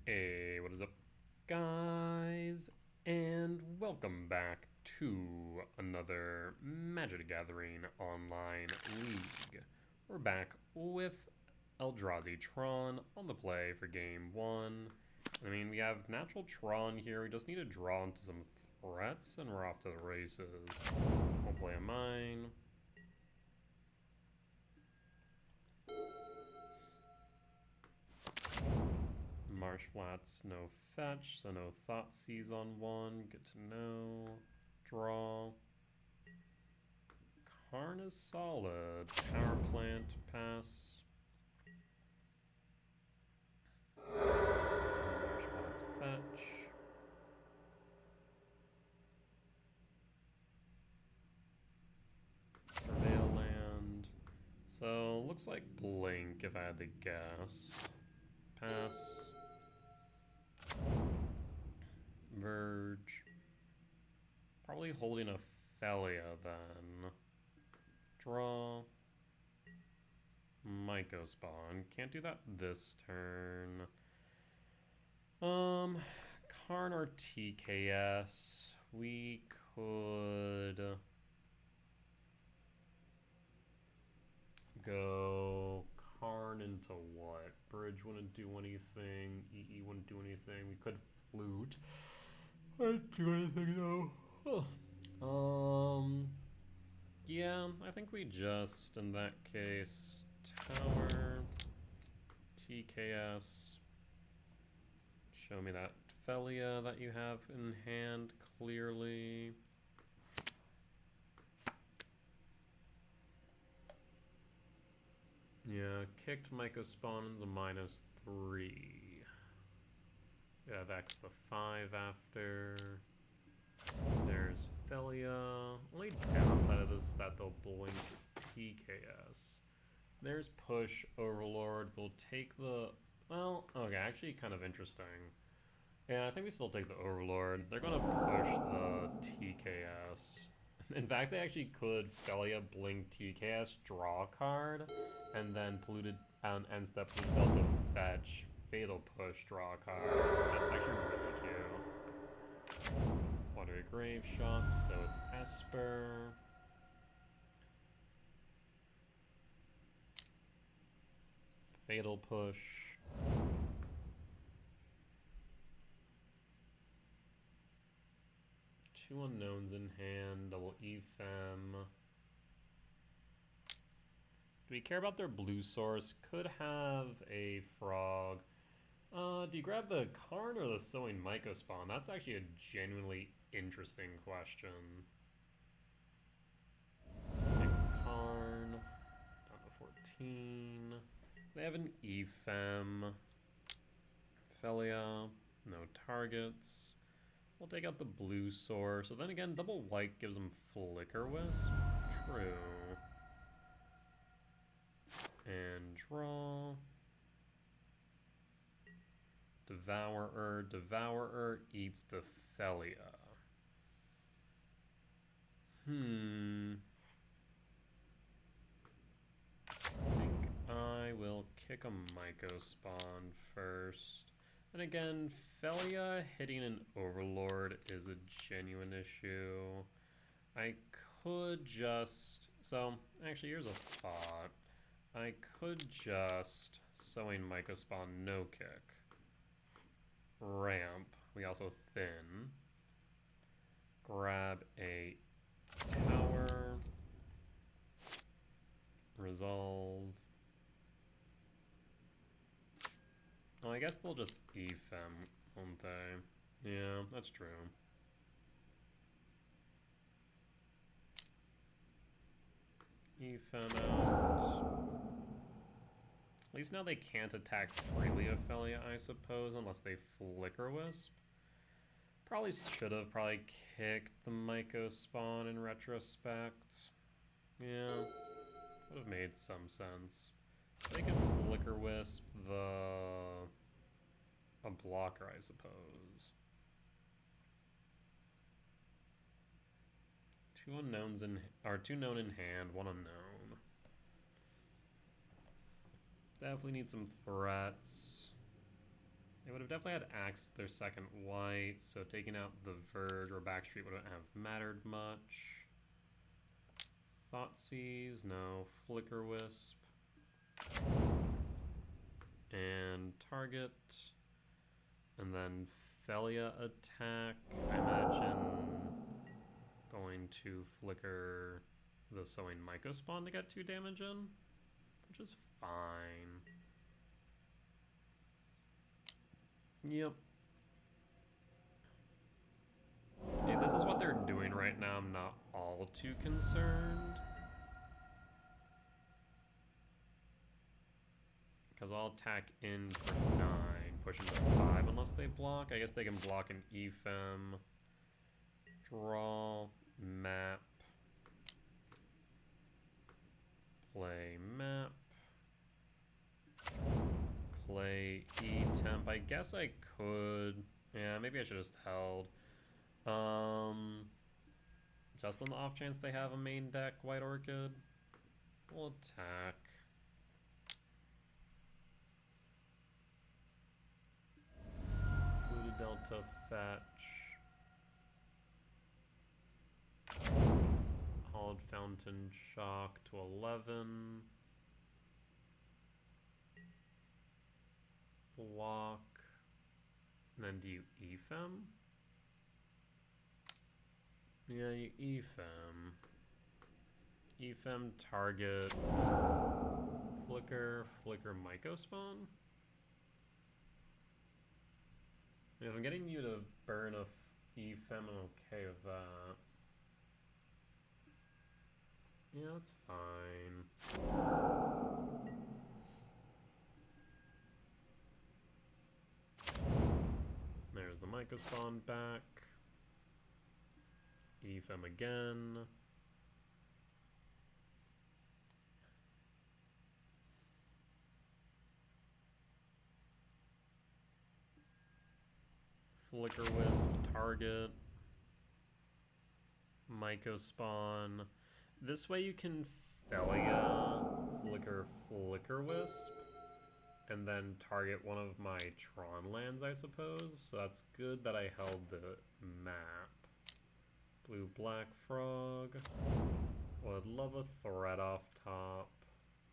Hey, what is up, guys? And welcome back to another Magic the Gathering online league. We're back with Eldrazi Tron on the play for game 1. I mean, we have natural Tron here. We just need to draw into some threats, and we're off to the races. We'll play a mine. Marsh Flats, no fetch, so no Thoughtseize on one. Good to know. Draw. Karn is solid. Power Plant, pass. Marsh Flats, fetch. Surveil land. So, looks like Blink if I had to guess. Pass. Verge. Probably holding a Felia then. Draw. Myco spawn. Can't do that this turn. Karn or TKS. We could go Karn into what? Bridge wouldn't do anything. EE wouldn't do anything. We could flute. Wouldn't do anything though. Yeah, I think we just, in that case, Tower, TKS. Show me that Felia that you have in hand clearly. Yeah, kicked Myco Spawn's a -3. Yeah, that's the 5 after. There's Felia. Only downside of this is that they'll blink TKS. There's Push Overlord. We'll take the... Well, okay, actually kind of interesting. Yeah, I think we still take the Overlord. They're going to push the TKS. In fact, they actually could Felia blink TKS, draw a card, and then polluted end step Delta fetch, fatal push, draw a card. That's actually really cute. Water Grave Shock, so it's Esper. Fatal push. Two unknowns in hand, double Ephem. Do we care about their blue source? Could have a frog. Do you grab the Karn or the Sowing Myco spawn? That's actually a genuinely interesting question. Next Karn. Down to 14. They have an Ephem. Felia. No targets. We'll take out the blue source. So then again, double white gives them Flicker Wisp. True. And draw. Devourer. Devourer eats the Felia. I think I will kick a Myco spawn first. And again, Felia hitting an Overlord is a genuine issue. I could just... So, actually, here's a thought. I could just Sowing Myco spawn no kick. Ramp. We also thin. Grab a tower. Resolve. Oh, I guess they'll just Ephem, won't they? Yeah, that's true. Ephem out. At least now they can't attack freely of Felia, I suppose, unless they Flicker Wisp. Probably should have kicked the Myco spawn in retrospect. Yeah, would have made some sense. They could Flicker Wisp a blocker, I suppose. Two unknowns two known in hand, one unknown. Definitely need some threats. They would have definitely had access to their second white, so taking out the Verge or Backstreet wouldn't have mattered much. Thoughtseize, no. Flicker Wisp. And target. And then Felia attack. I imagine going to flicker the Sowing Myco Spawn to get 2 damage in, which is fine. Yep. Hey, this is what they're doing right now. I'm not all too concerned. Because I'll attack in for 9, push into 5 unless they block. I guess they can block an Ephem. Draw, map. Play map. Play E-temp. I guess I could. Yeah, maybe I should have just held. Just on the off chance they have a main deck White Orchid. We'll attack. Blue to Delta fetch. Hollowed Fountain Shock to 11. Block. And then do you Ephem? Yeah, you Ephem. Ephem target. Flicker Myco Spawn? Yeah, if I'm getting you to burn a Ephem, I'm okay with that. Yeah, that's fine. There's the Myco Spawn back. Ephem again. Flicker Wisp, target. Myco Spawn. This way you can Felia, Flicker Wisp, and then target one of my Tron lands, I suppose. So that's good that I held the map. Blue Black Frog. Would love a threat off top.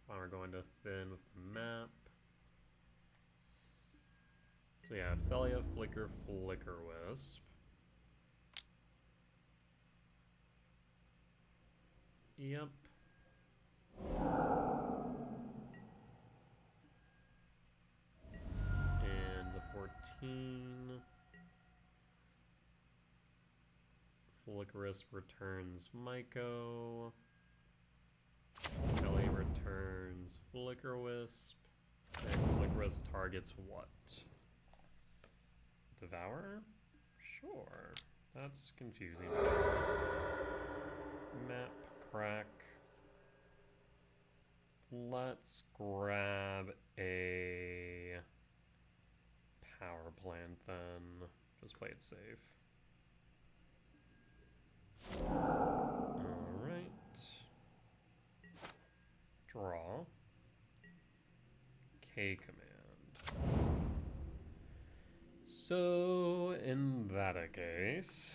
We're going to thin with the map. So yeah, Felia, Flicker Wisp. Yep. And the 14. Flicker Wisp returns Myco. Kelly returns Flicker Wisp. And Flicker Wisp targets what? Devour? Sure. That's confusing. Map crack. Let's grab a power plant then. Just play it safe. Alright. Draw. K command. So, in that case,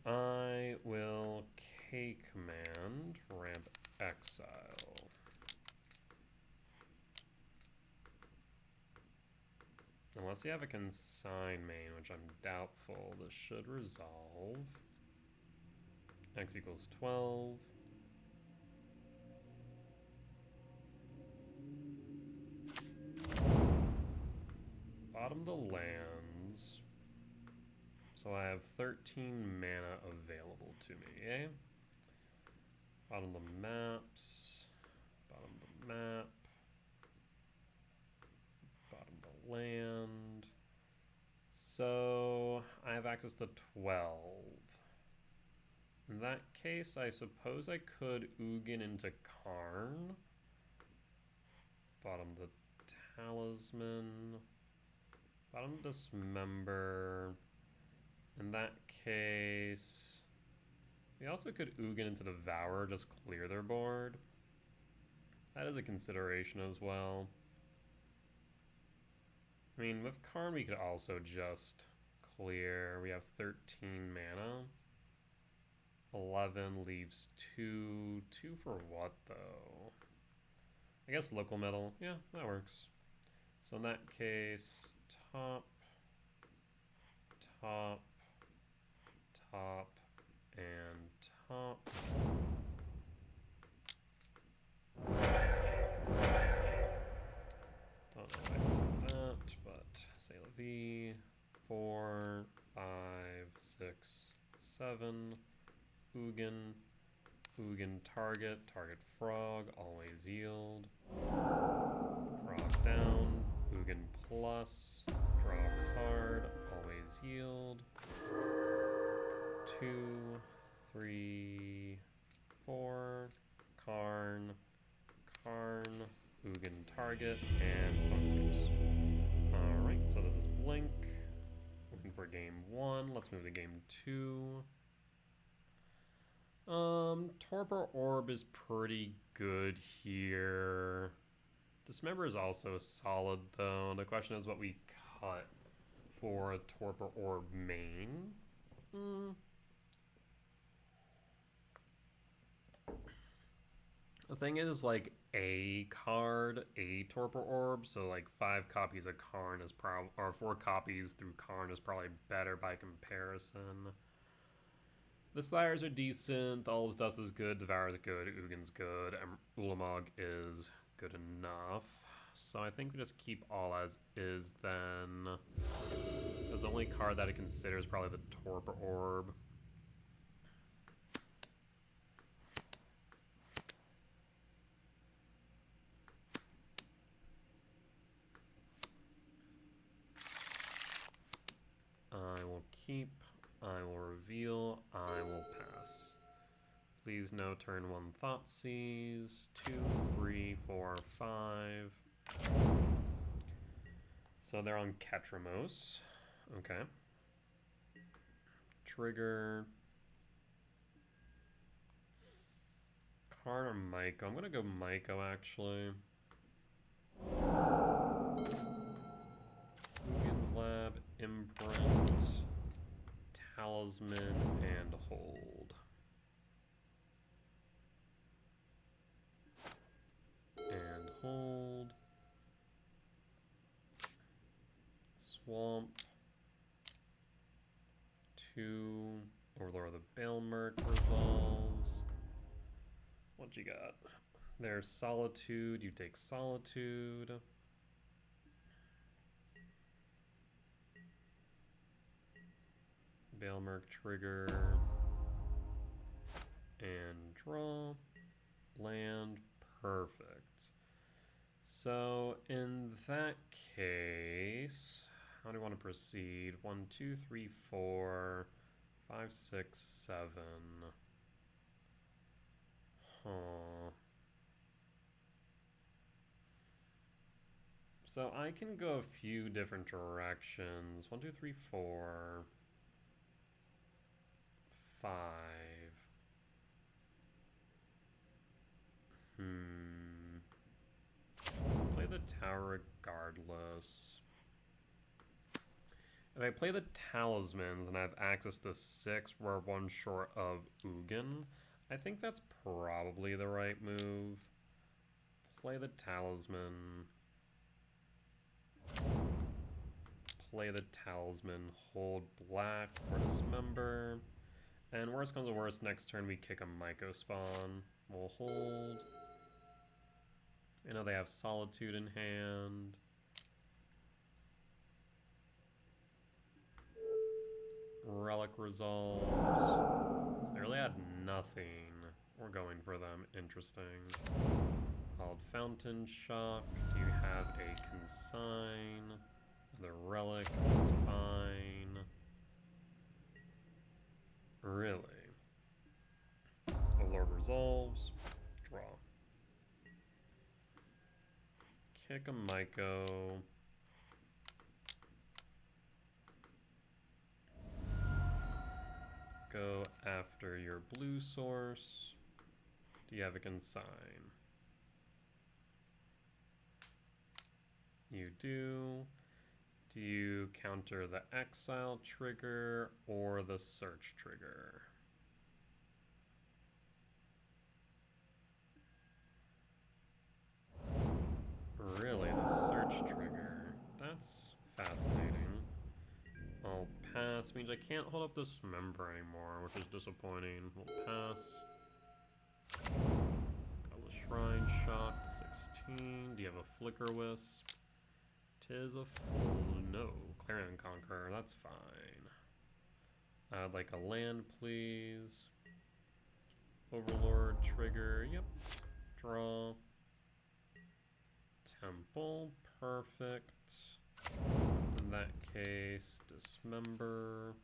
I will K command ramp exile. Unless you have a consign main, which I'm doubtful, this should resolve. X equals 12. Bottom the lands. So I have 13 mana available to me, eh? Bottom the maps. Bottom the map. Bottom the land. So I have access to 12. In that case, I suppose I could Ugin into Karn. Bottom the Talisman. Bottom Dismember. In that case, we also could Ugin into Devour, just clear their board. That is a consideration as well. I mean, with Karn, we could also just clear. We have 13 mana. 11 leaves 2. 2 for what, though? I guess local metal. Yeah, that works. So in that case, top, top, top, and top. Don't know why I did that, but say la vie. 4, 5, 6, 7. Ugin. Ugin target. Target frog. Always yield. Frog down. Ugin plus. Draw a card. Always yield. 2, 3, 4. Karn. Karn. Ugin target. And Bone Scoops. Alright, so this is Blink. Looking for game 1. Let's move to game 2. Torpor Orb is pretty good here. Dismember is also solid, though. The question is what we cut for a Torpor Orb main. The thing is, like, a card, a Torpor Orb, so like 5 copies of Karn is probably, or 4 copies through Karn is probably better by comparison. The Slayers are decent, All's Dust is good, Devour's good, Ugin's good, and Ulamog is good enough. So I think we just keep all as is then. Because the only card that I consider is probably the Torpor Orb. I will keep, I will reveal, I will pass. Please no turn 1 Thoughtseize. 2, 3, 4, 5. So they're on Ketramos. Okay. Trigger. Karn or Maiko? I'm gonna go Maiko actually. Ugin's Lab, Imprint, Talisman, and Hold. And Hold. Swamp. 2. Overlord of the Bailmerk resolves. What you got? There's Solitude. You take Solitude. Bailmerk trigger. And draw. Land. Perfect. So in that case, how do you want to proceed? 1, 2, 3, 4, 5, 6, 7. Huh. So I can go a few different directions. 1, 2, 3, 4, 5. Play the tower regardless. If I play the Talismans and I have access to 6, we're 1 short of Ugin. I think that's probably the right move. Play the Talisman. Play the Talisman. Hold black for Dismember. And worst comes to worst, next turn we kick a Maiko spawn. We'll hold. I know they have Solitude in hand. Relic resolves. So they really had nothing. We're going for them. Interesting. Called Fountain Shock. Do you have a consign? The relic. It's fine. Really? Lord resolves. Draw. Kick a Maiko. Go after your blue source. Do you have a consign? You do. Do you counter the exile trigger or the search trigger? Really, the search trigger. That's fascinating. I'll pass. Means I can't hold up this member anymore, which is disappointing. We'll pass. Got the Shrine Shock, 16. Do you have a Flicker Wisp? Tis a full no. Clarion Conqueror, that's fine. I'd like a land, please. Overlord trigger, yep. Draw. Temple, perfect. In that case, dismember.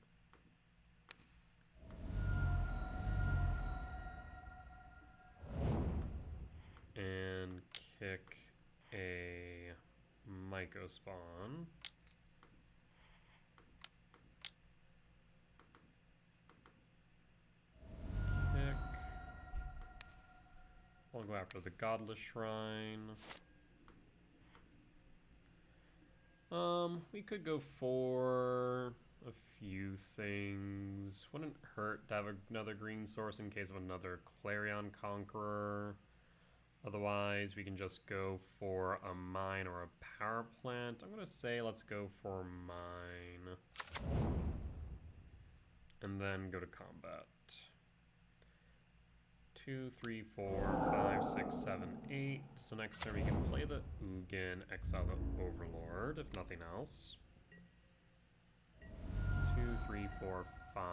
And kick a Mycospawn. Kick. We'll go after the Godless Shrine. We could go for a few things. Wouldn't hurt to have another green source in case of another Clarion Conqueror. Otherwise, we can just go for a mine or a power plant. I'm gonna say let's go for mine. And then go to combat. 2, 3, 4, 5, 6, 7, 8. So next turn we can play the Ugin, exile the Overlord, if nothing else. 2, 3, 4, 5.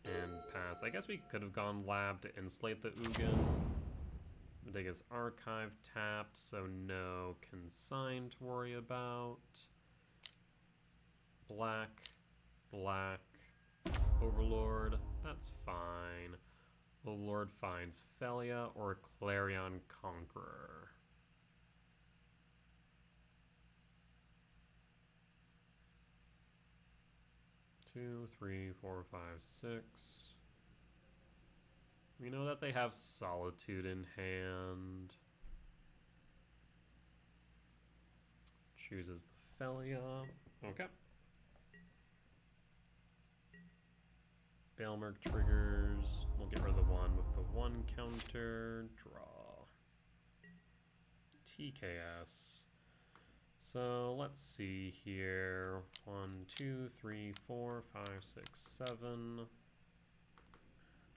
And pass. I guess we could have gone lab to insulate the Ugin. Medega's Archive tapped, so no consign to worry about. Black, black, Overlord, that's fine. Overlord finds Felia or Clarion Conqueror. Two, 3, 4, 5, 6. We know that they have Solitude in hand. Chooses the Felia. Okay. Bailmerk triggers. We'll get rid of the one with the 1 counter. Draw. TKS. So let's see here. 1, 2, 3, 4, 5, 6, 7.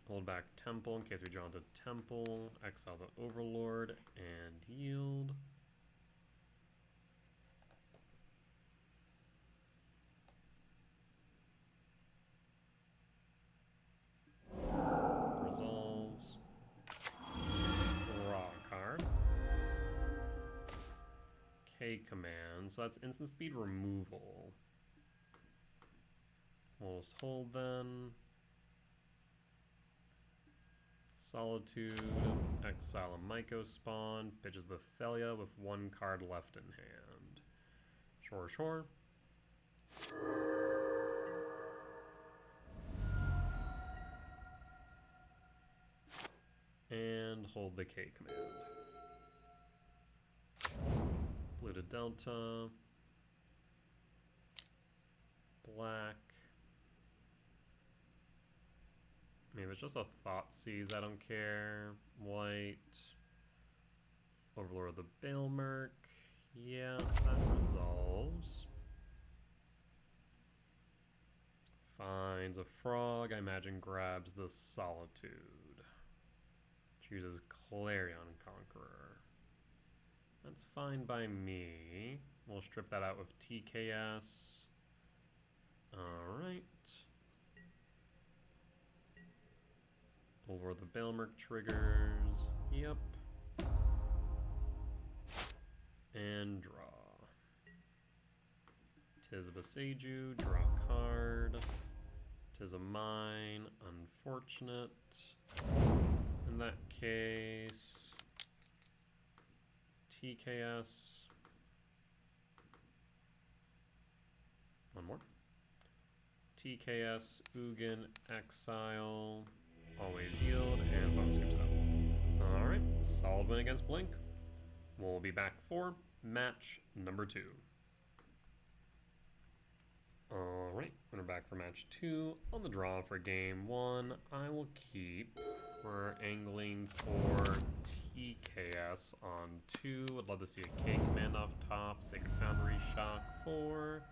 Hold back Temple in case we draw into Temple. Exile the Overlord and yield. Resolves. Draw a card. K command. So that's instant speed removal. We'll just hold then. Solitude, exile a Mycospawn, pitches the Felia with 1 card left in hand. Sure, sure. And hold the K command. Blue to Delta. Black. Maybe it's just a Thoughtseize, I don't care. White. Overlord of the Bailmerk. Yeah, that resolves. Finds a frog, I imagine grabs the Solitude. Chooses Clarion Conqueror. That's fine by me. We'll strip that out with TKS. Alright. Over the Bailmerk triggers. Yep. And draw. Tis a Boseiju, draw a card. Tis a mine, unfortunate. In that case, TKS. One more. TKS, Ugin, exile. Always yield, and Bone Scoops out. Alright, solid win against Blink. We'll be back for match number 2. back for match 2. On the draw for game 1, I will keep. We're angling for TKS on 2. Would love to see a K command off top. Sacred Foundry Shock 4.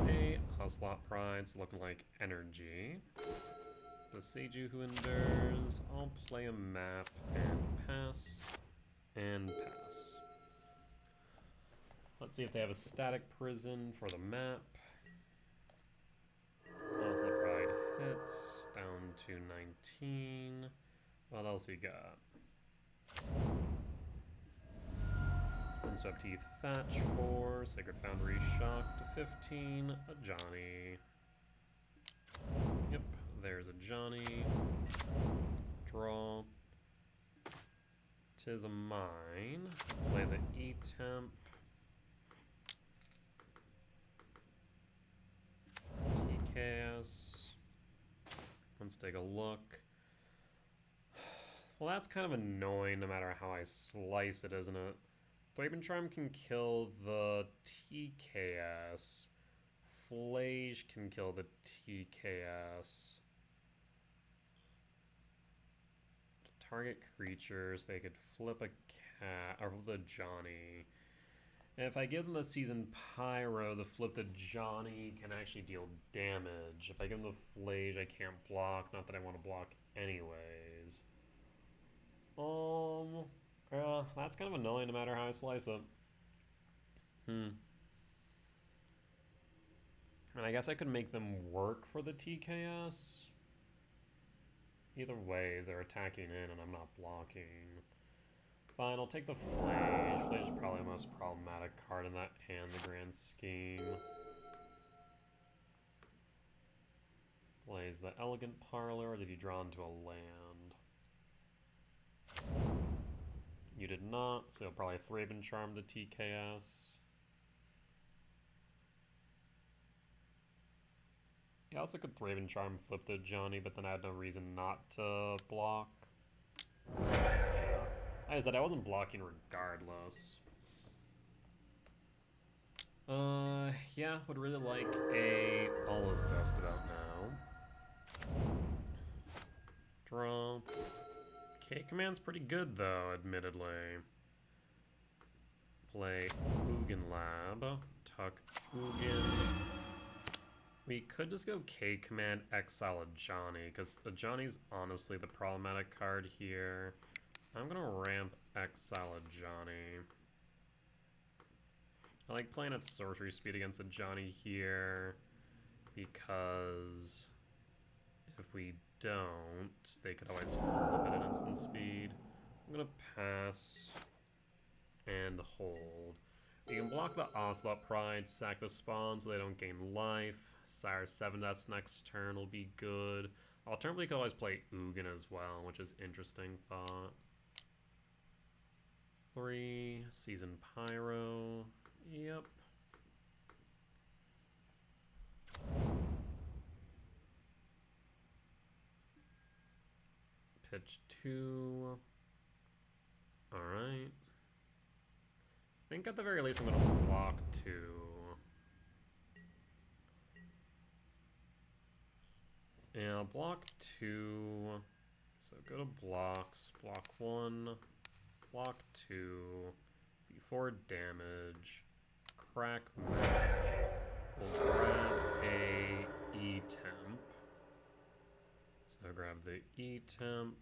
A Ocelot Pride's looking like energy. The Seiju who endures. I'll play a map and pass. And pass. Let's see if they have a static prison for the map. Ocelot Pride hits. Down to 19. What else he got? Unswept Teeth Thatch 4. Sacred Foundry Shock to 15. A Johnny. Yep, there's a Johnny. Draw. Tis a mine. Play the E-Temp. TKS. Let's take a look. Well, that's kind of annoying no matter how I slice it, isn't it? Thraben Charm can kill the TKS. Flage can kill the TKS. To target creatures, they could flip a cat, or the Johnny. And if I give them the Seasoned Pyro, the flip the Johnny can actually deal damage. If I give them the Flage, I can't block. Not that I want to block anyways. That's kind of annoying no matter how I slice it. And I guess I could make them work for the TKS. Either way, they're attacking in and I'm not blocking. Fine, I'll take the Flage. Flage is probably the most problematic card in that hand, the grand scheme. Plays the Elegant Parlor, or did he draw into a land? You did not, so probably Thraben Charm the TKS. He also could Thraben Charm flip the Johnny, but then I had no reason not to block. Like I said, I wasn't blocking regardless. Yeah, would really like a All Is Dust about now. Draw. K command's pretty good though, admittedly. Play Ugin Lab. Tuck Ugin. We could just go K command, exile a Johnny, because a Johnny's honestly the problematic card here. I'm gonna ramp exile a Johnny. I like playing at sorcery speed against a Johnny here, because if we don't, they could always flip it at instant speed. I'm gonna pass and hold. You can block the Ocelot Pride, sack the spawn so they don't gain life. Sire 7 Deaths next turn will be good. Alternatively, you could always play Ugin as well, which is interesting thought. 3, Seasoned Pyro. Yep. Pitch 2. Alright. I think at the very least I'm going to block 2. Yeah, I'll block 2. So go to blocks. Block 1. Block 2. Before damage. Crack map. We'll grab a E-Temp. So grab the E-Temp.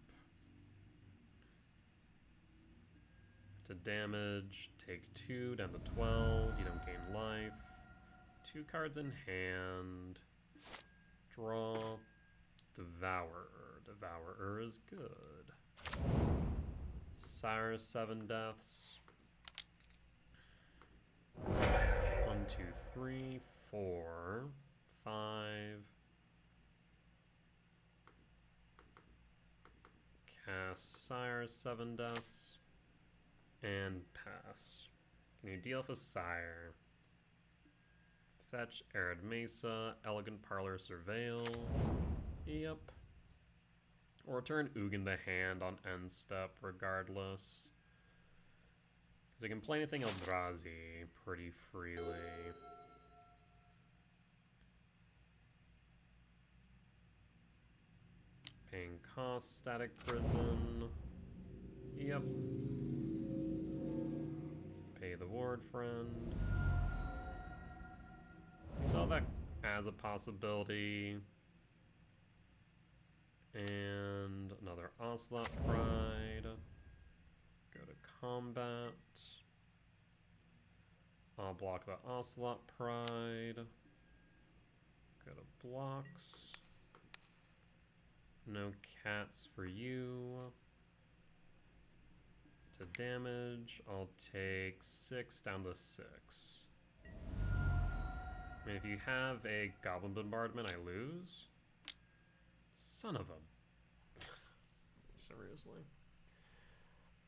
To damage, take 2 down to 12. You don't gain life. 2 cards in hand. Draw. Devourer. Devourer is good. Sire 7 Deaths. 1, 2, 3, 4, 5. Cast Sire 7 Deaths. And pass. Can you deal with a Sire? Fetch Arid Mesa, Elegant Parlor Surveil. Yep. Or return Ugin to hand on end step regardless. Because I can play anything Eldrazi pretty freely. cost static prison. Yep. Pay the ward friend. We saw that as a possibility. And another Ocelot Pride. Go to combat. I'll block the Ocelot Pride. Go to blocks. No cats for you. To damage, I'll take 6 down to 6. I mean, if you have a Goblin Bombardment, I lose. Son of a... Seriously.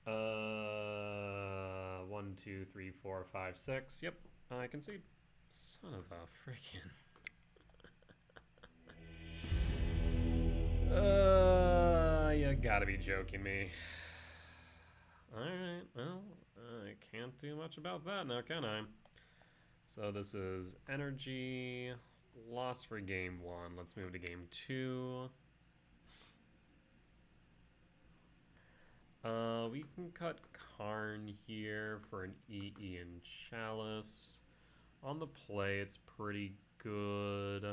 1, 2, 3, 4, 5, 6. Yep, I concede. Son of a freaking... You gotta be joking me. Alright, well, I can't do much about that now, can I? So this is energy, loss for game 1. Let's move to game 2. We can cut Karn here for an EE and Chalice. On the play, it's pretty good.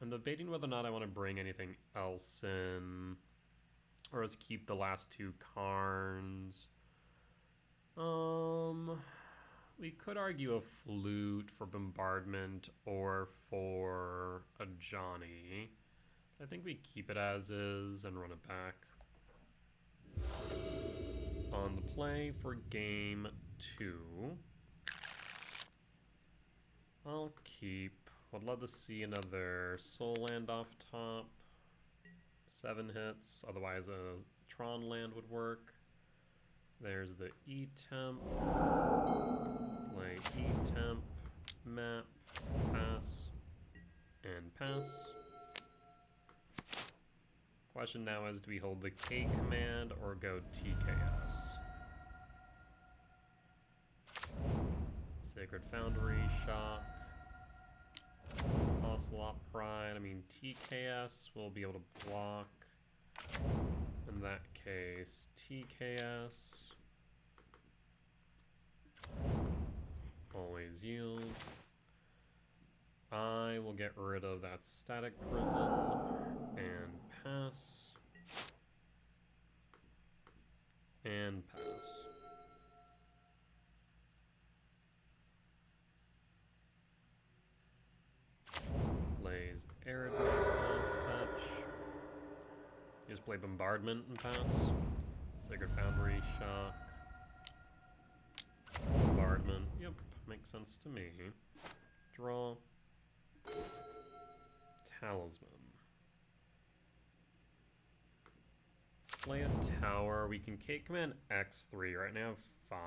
I'm debating whether or not I want to bring anything else in, or just keep the last 2 Karns. We could argue a Flute for Bombardment or for a Johnny. I think we keep it as is and run it back. On the play for game 2, I'll keep. Would love to see another Soul Land off top. 7 hits, otherwise a Tron land would work. There's the E-Temp. Play E-Temp, map, pass, and pass. Question now is, do we hold the K command or go TKS? Sacred Foundry, Shock, Ocelot Pride. I mean, TKS will be able to block. In that case, TKS. Always yield. I will get rid of that static prison and pass. And pass. Plays Arid Mesa, fetch. You just play Bombardment and pass. Sacred Foundry, Shock. Bombardment, yep, makes sense to me. Draw. Talisman. Play a tower. We can K command X3 right now. 5.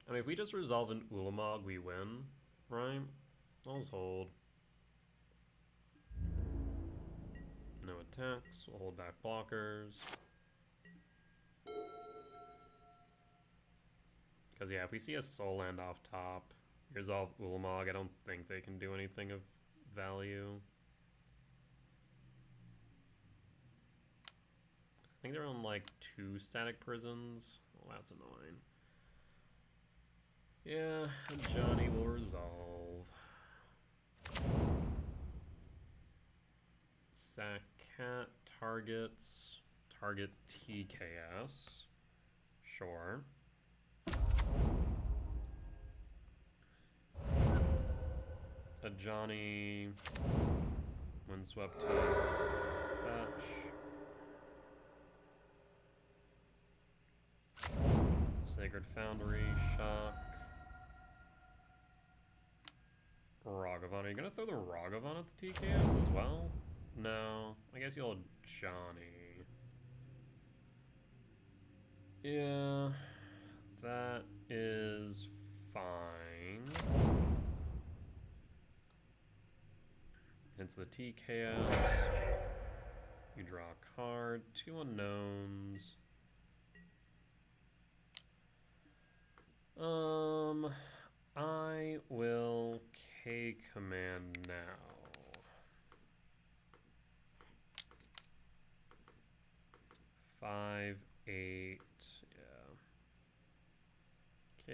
I mean, if we just resolve an Ulamog, we win, right? I'll just hold. No attacks. We'll hold back blockers. Because, yeah, if we see a Soul Land off top, resolve Ulamog, I don't think they can do anything of value. I think they're on, like, 2 static prisons. Oh, that's annoying. Yeah, Johnny will resolve. Sack Cat targets. Target TKS. Sure. A Johnny. Windswept to fetch. Sacred Foundry, Shock. Ragavan. Are you gonna throw the Ragavan at the TKS as well? No. I guess you'll Johnny. Yeah. That is fine. It's the TKS. You draw a card. 2 unknowns. I will K command now.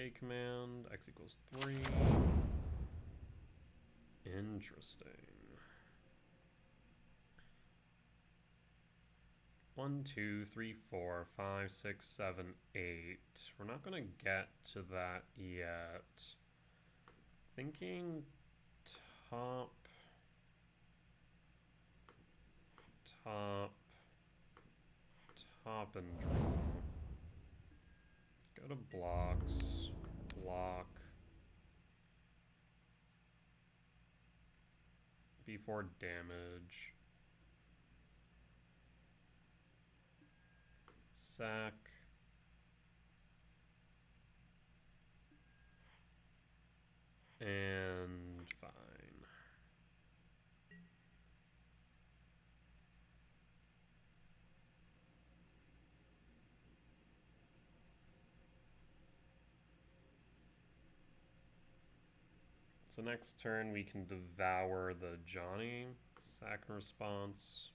K command, X equals 3. Interesting. 1, 2, 3, 4, 5, 6, 7, 8. We're not gonna get to that yet. Thinking top, and draw. Go to blocks, block. B4 damage. Sack. And fine. So next turn we can devour the Johnny. Sack in response.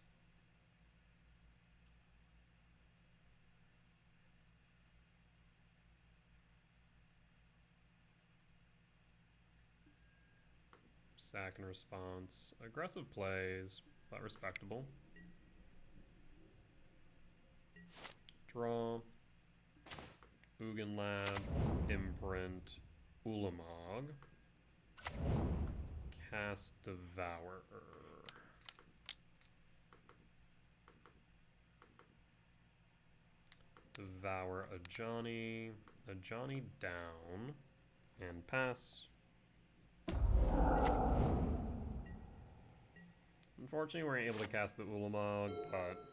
Sack in response. Aggressive plays, but respectable. Draw. Ugin Lab. Imprint. Ulamog. Cast Devourer. Devour a Johnny down, and pass. Unfortunately, we weren't able to cast the Ulamog, but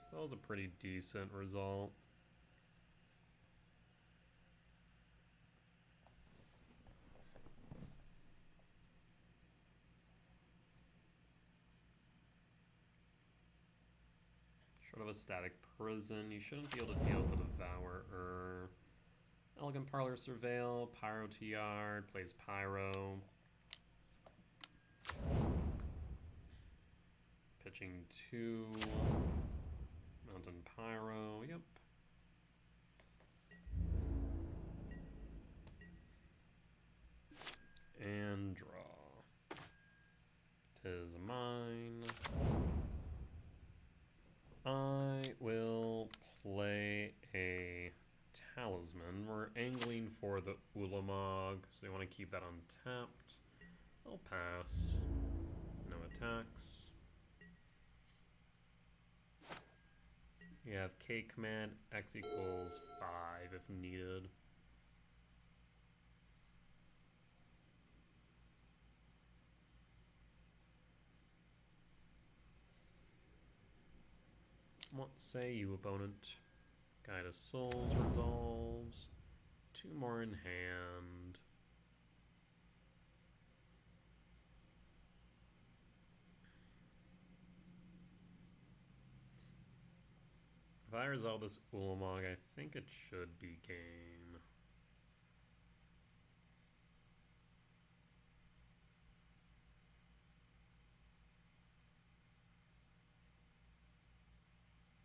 still was a pretty decent result. Short of a static prison, you shouldn't be able to deal with the Devourer. Elegant Parlor Surveil, Pyro to yard, plays Pyro. Pitching 2. Mountain Pyro, yep. And draw. 'Tis mine. I will play a Talisman. We're angling for the Ulamog, so they want to keep that untapped. I'll pass. No attacks. You have K command, X equals 5 if needed. What say you, opponent? Guide of Souls resolves. 2 more in hand. If I resolve this Ulamog, I think it should be game.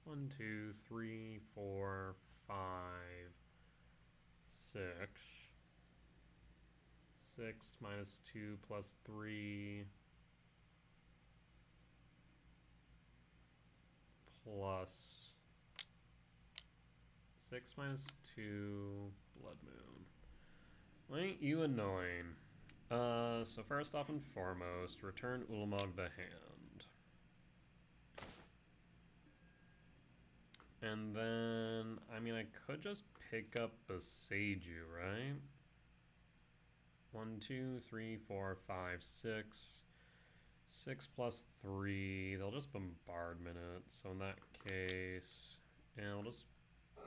One, 2, 3, 4, 5, 6. 6 minus 2 plus 3 plus 6 minus 2 Blood Moon. Ain't you annoying? So first off and foremost, return Ulamog the hand. And then, I mean, I could just pick up Beseiju, right? 1, 2, 3, 4, 5, 6. 6 plus 3, they'll just bombardment it. So in that case, yeah, I'll just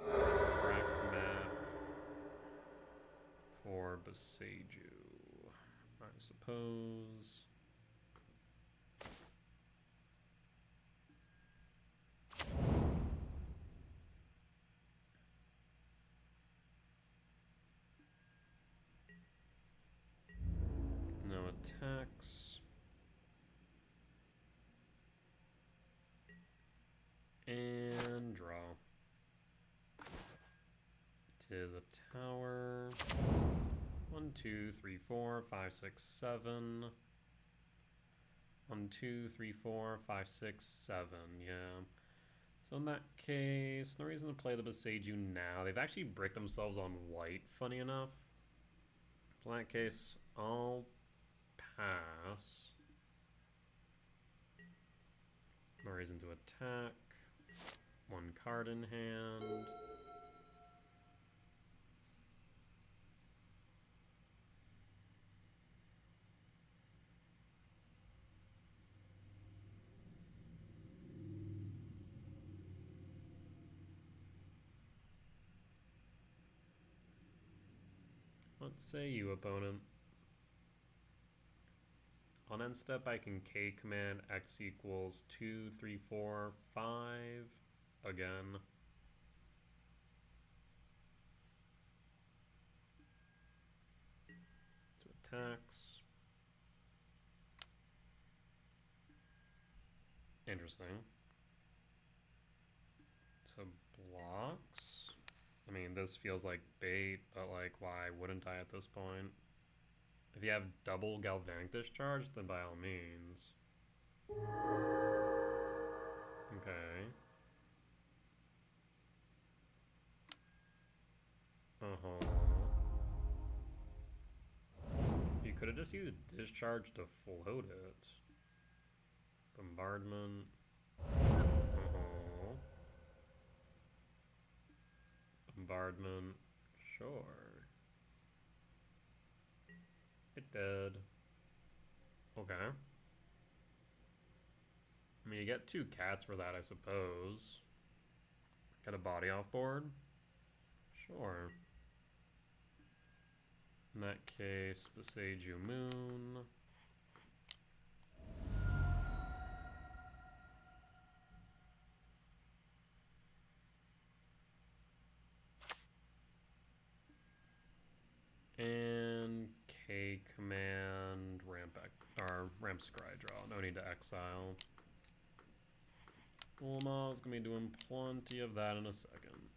crack map for Beseiju, I suppose. No attacks. And draw. 'Tis a tower. 2, 3, 4, 5, 6, 7. 1, 2, 3, 4, 5, 6, 7. Yeah. So in that case, no reason to play the Beseiju now. They've actually bricked themselves on white, funny enough. In that case, I'll pass. No reason to attack. 1 card in hand. What say you, opponent? On end step, I can K command X equals 2, 3, 4, 5 again. To attacks. Interesting. To blocks. I mean, this feels like bait, but like, why wouldn't I at this point? If you have double Galvanic Discharge, then by all means. Okay. You could have just used Discharge to float it. Bombardment. Bombardment. Sure. It did. Okay. I mean, you get 2 cats for that, I suppose. Get a body off board? Sure. In that case, Beseiju Moon. And K command ramp Scry draw. No need to exile. Ulma's gonna be doing plenty of that in a second.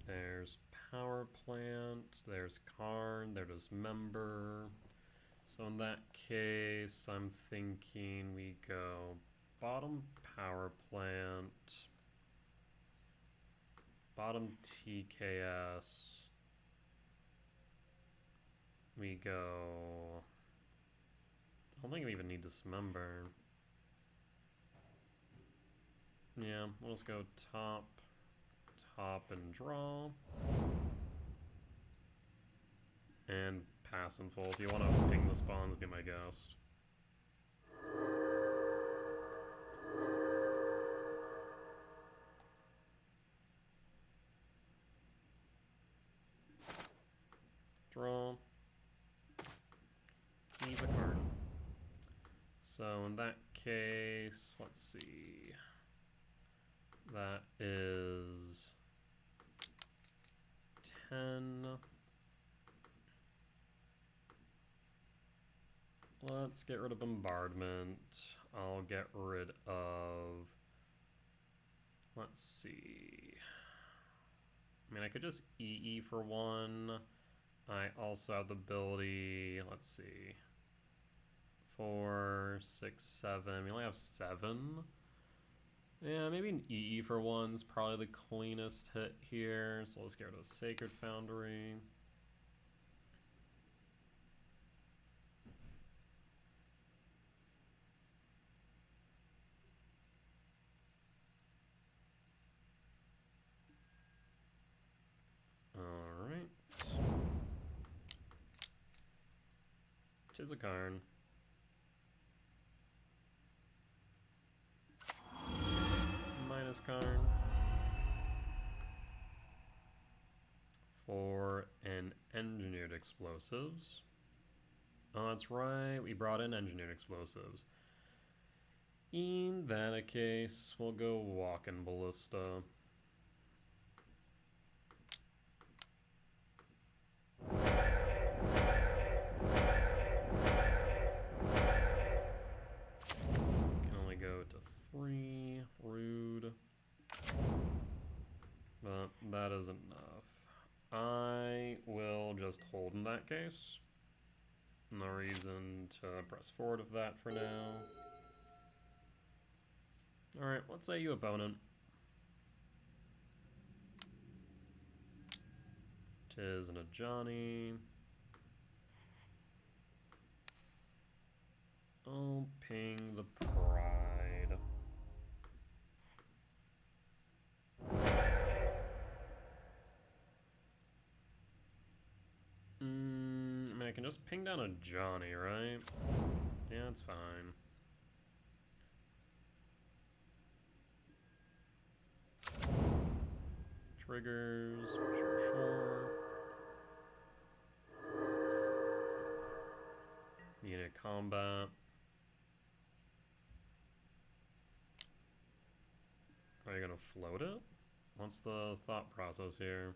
There's Power Plant, there's Karn, there's Dismember. So in that case, I'm thinking we go bottom Power Plant, bottom TKS. We go... I don't think we even need Dismember. Yeah, we'll just go top, and draw. And pass and full. If you want to ping the spawns, be my guest. Draw. Keep a card. So in that case, let's see. That is 10. Let's get rid of Bombardment. I'll get rid of... Let's see. I mean, I could just EE for 1. I also have the ability, let's see, 4, 6, 7. We only have 7. Yeah, maybe an EE for 1's probably the cleanest hit here. So let's get rid of Sacred Foundry. Alright. Chizakarn. Minus Karn. For an Engineered Explosives. Oh, that's right. We brought in Engineered Explosives. In that case, we'll go Walking Ballista. Can only go to 3. Rude. that is enough. I will just hold in that case. No reason to press forward of that for now. Alright, what say you, opponent? Tis and a Johnny. I'll ping the Pride. I mean, I can just ping down a Johnny, right? Yeah, it's fine. Triggers, sure. Unit combat. Are you gonna float it? What's the thought process here?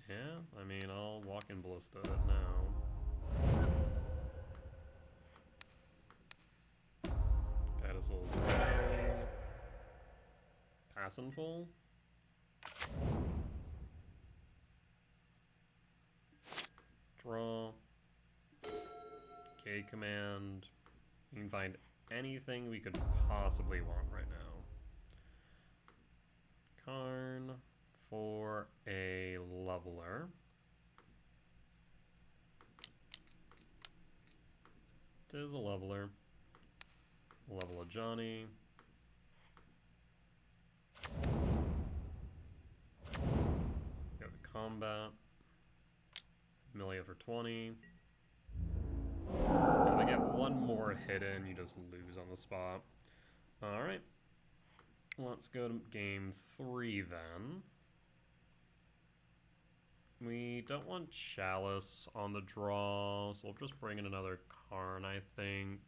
Yeah, I mean, I'll walk in Ballista it now. Pedestals down. Passing full. Draw. K command. You can find anything we could possibly want right now. Karn for a leveler. It is a leveler. Level a Johnny. Go to combat. Melee for 20. If I get one more hit in, you just lose on the spot. Alright. Let's go to game 3 then. We don't want Chalice on the draw, so we'll just bring in another Karn, I think.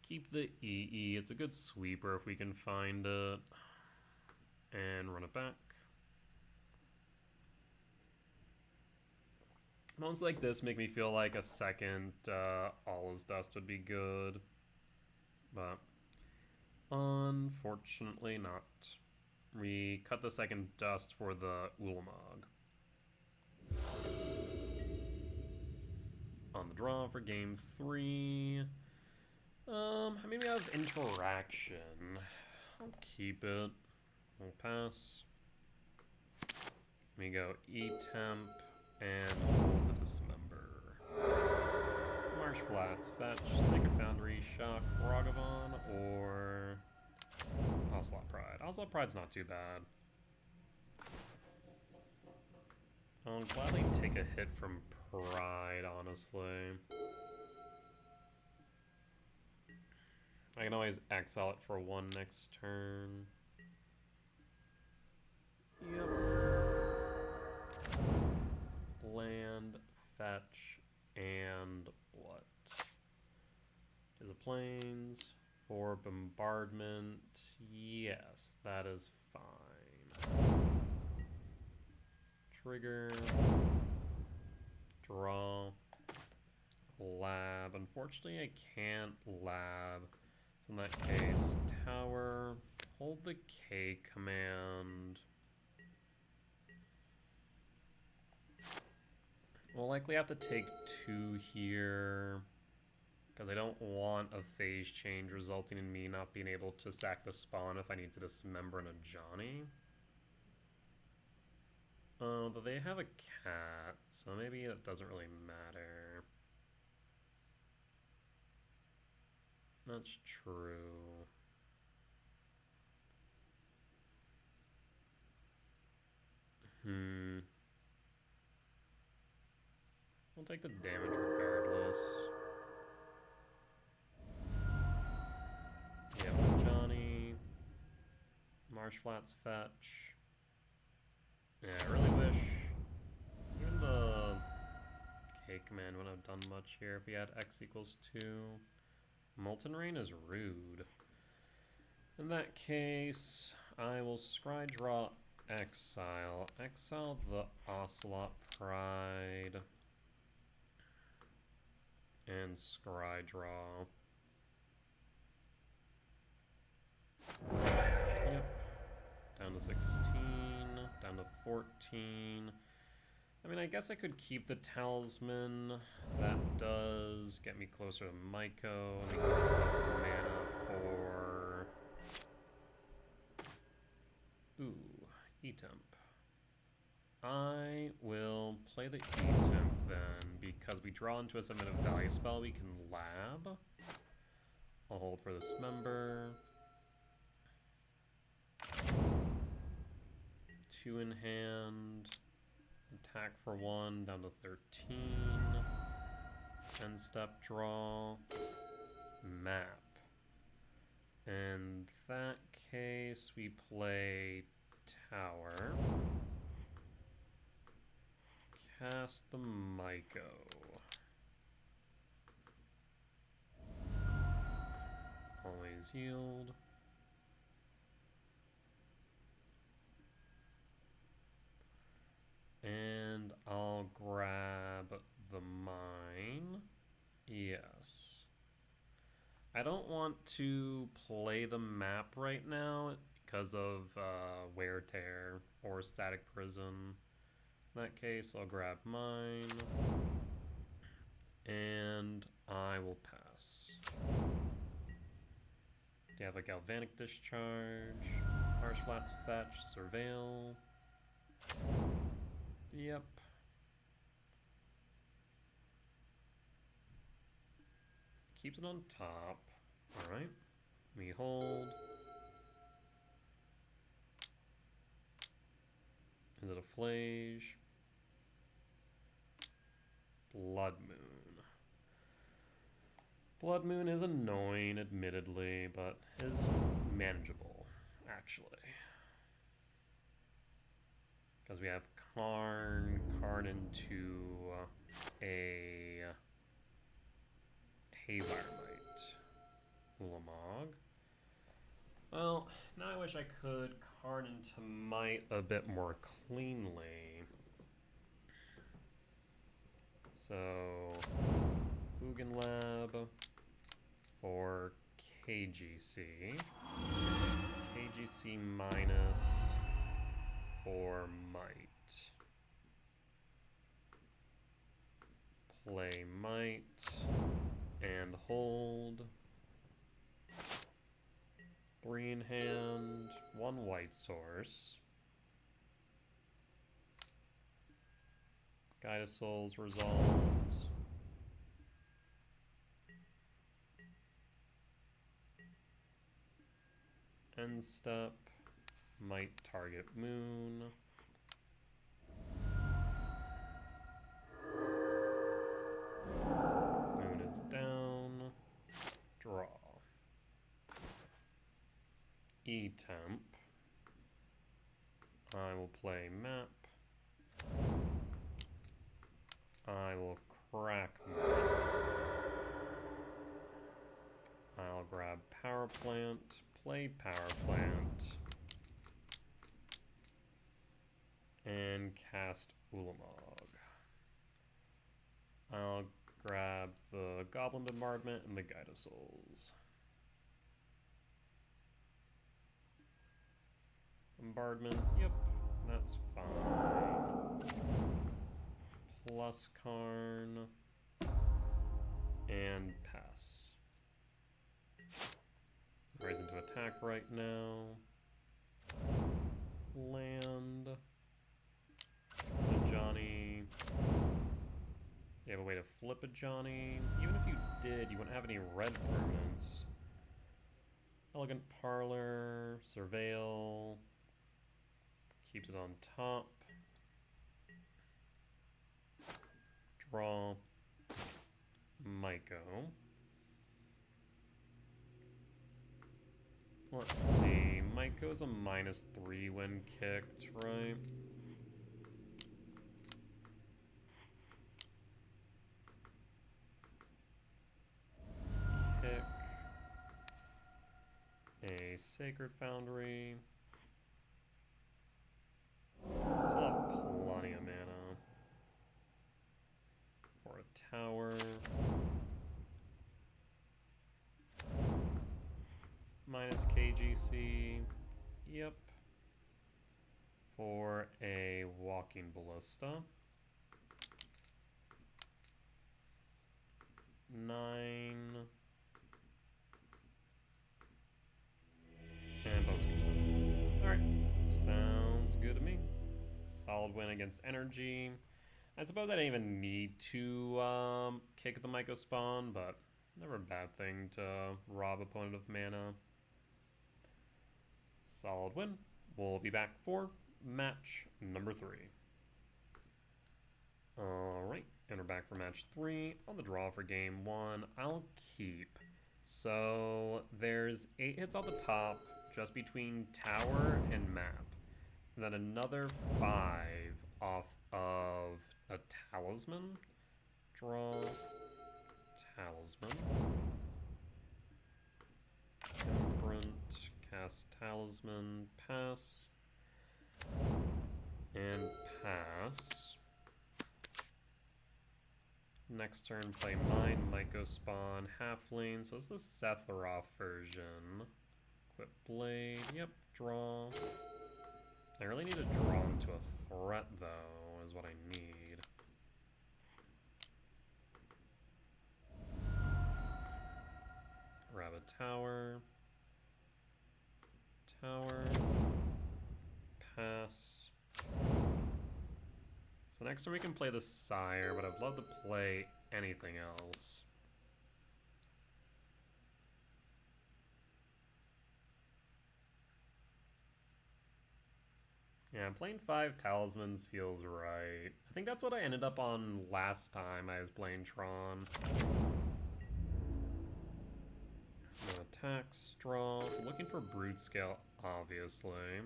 Keep the EE. It's a good sweeper if we can find it. And run it back. Moments like this make me feel like a second All Is Dust would be good. But unfortunately not. We cut the second dust for the Ulamog. On the draw for game 3. I mean, we have interaction. I'll keep it. We'll pass. We go E-Temp and hold the Dismember. Marsh Flats, fetch, Sacred Foundry, Shock, Ragavan, or Ocelot Pride. Ocelot Pride's not too bad. I'll gladly take a hit from Pride, honestly. I can always exile it for 1 next turn. Yep. Land, fetch, and what? Is it plains? For bombardment? Yes, that is fine. Trigger. Draw. Lab. Unfortunately, I can't lab. So in that case, tower. Hold the K command. We'll likely have to take 2 here, because I don't want a phase change resulting in me not being able to sack the spawn if I need to dismember in a Johnny. But they have a cat, so maybe that doesn't really matter. That's true. We'll take the damage regardless. Yep, Johnny. Marsh Flats fetch. Yeah, I really wish even the K command wouldn't have done much here if we had X equals 2. Molten Rain is rude. In that case, I will scry draw exile. Exile the Ocelot Pride. And scry draw. Yep. to 16, down to 14. I mean, I guess I could keep the talisman. That does get me closer to Myco. I mean, mana for... Ooh, E-Temp. I will play the E-Temp then, because we draw into a summon of value spell, we can lab. I'll hold for this member. 2 in hand. Attack for 1, down to 13. End step draw. Map. In that case, we play Tower. Cast the Myco. Always yield. And I'll grab the mine. Yes. I don't want to play the map right now because of Wear Tear or Static Prison. In that case, I'll grab mine. And I will pass. Do you have a Galvanic Discharge? Harsh Flats Fetch, Surveil. Yep. Keeps it on top. Alright. We hold. Is it a Flage? Blood Moon. Blood Moon is annoying, admittedly, but is manageable, actually. Because we have Karn into a Havarmite Ulamog. Well, now I wish I could Karn into Might a bit more cleanly. So, Ugin Lab for KGC. KGC minus for Might. Play Might and hold. 3 in hand, 1 white source. Guide of Souls resolves. End step, might target moon. Moon is down. Draw. E-Temp. I will play map. I will crack map. I'll grab power plant, play power plant, and cast Ulamog. I'll grab the Goblin Bombardment and the Guide of Souls. Bombardment, yep, that's fine. Plus Karn, and pass. Rise into attack right now. Land. Johnny. You have a way to flip a Johnny. Even if you did, you wouldn't have any red permanents. Elegant Parlor, Surveil. Keeps it on top. Draw. Myco. Let's see. Myco's a -3 when kicked, right? Kick. A Sacred Foundry. Still have plenty of mana. For a tower. Minus KGC. Yep. for a Walking Ballista. 9. And Bone Scoops. Alright, sounds good to me. Solid win against energy. I suppose I didn't even need to kick the Myco spawn, but never a bad thing to rob opponent of mana. Solid win. We'll be back for match number 3. Alright, and we're back for match 3. On the draw for game 1, I'll keep. So there's 8 hits off the top, just between tower and map. And then another 5 off of a talisman. Draw. Talisman. Imprint. Cast talisman. Pass. And pass. Next turn, play mine, Myco spawn, halfling. So it's the Sephiroth version. Equip blade. Yep, draw. I really need to draw into a threat, though, is what I need. Grab a tower. Tower. Pass. So next time we can play the Sire, but I'd love to play anything else. Yeah, playing 5 talismans feels right. I think that's what I ended up on last time I was playing Tron. No attacks, draw. So looking for Broodscale, obviously.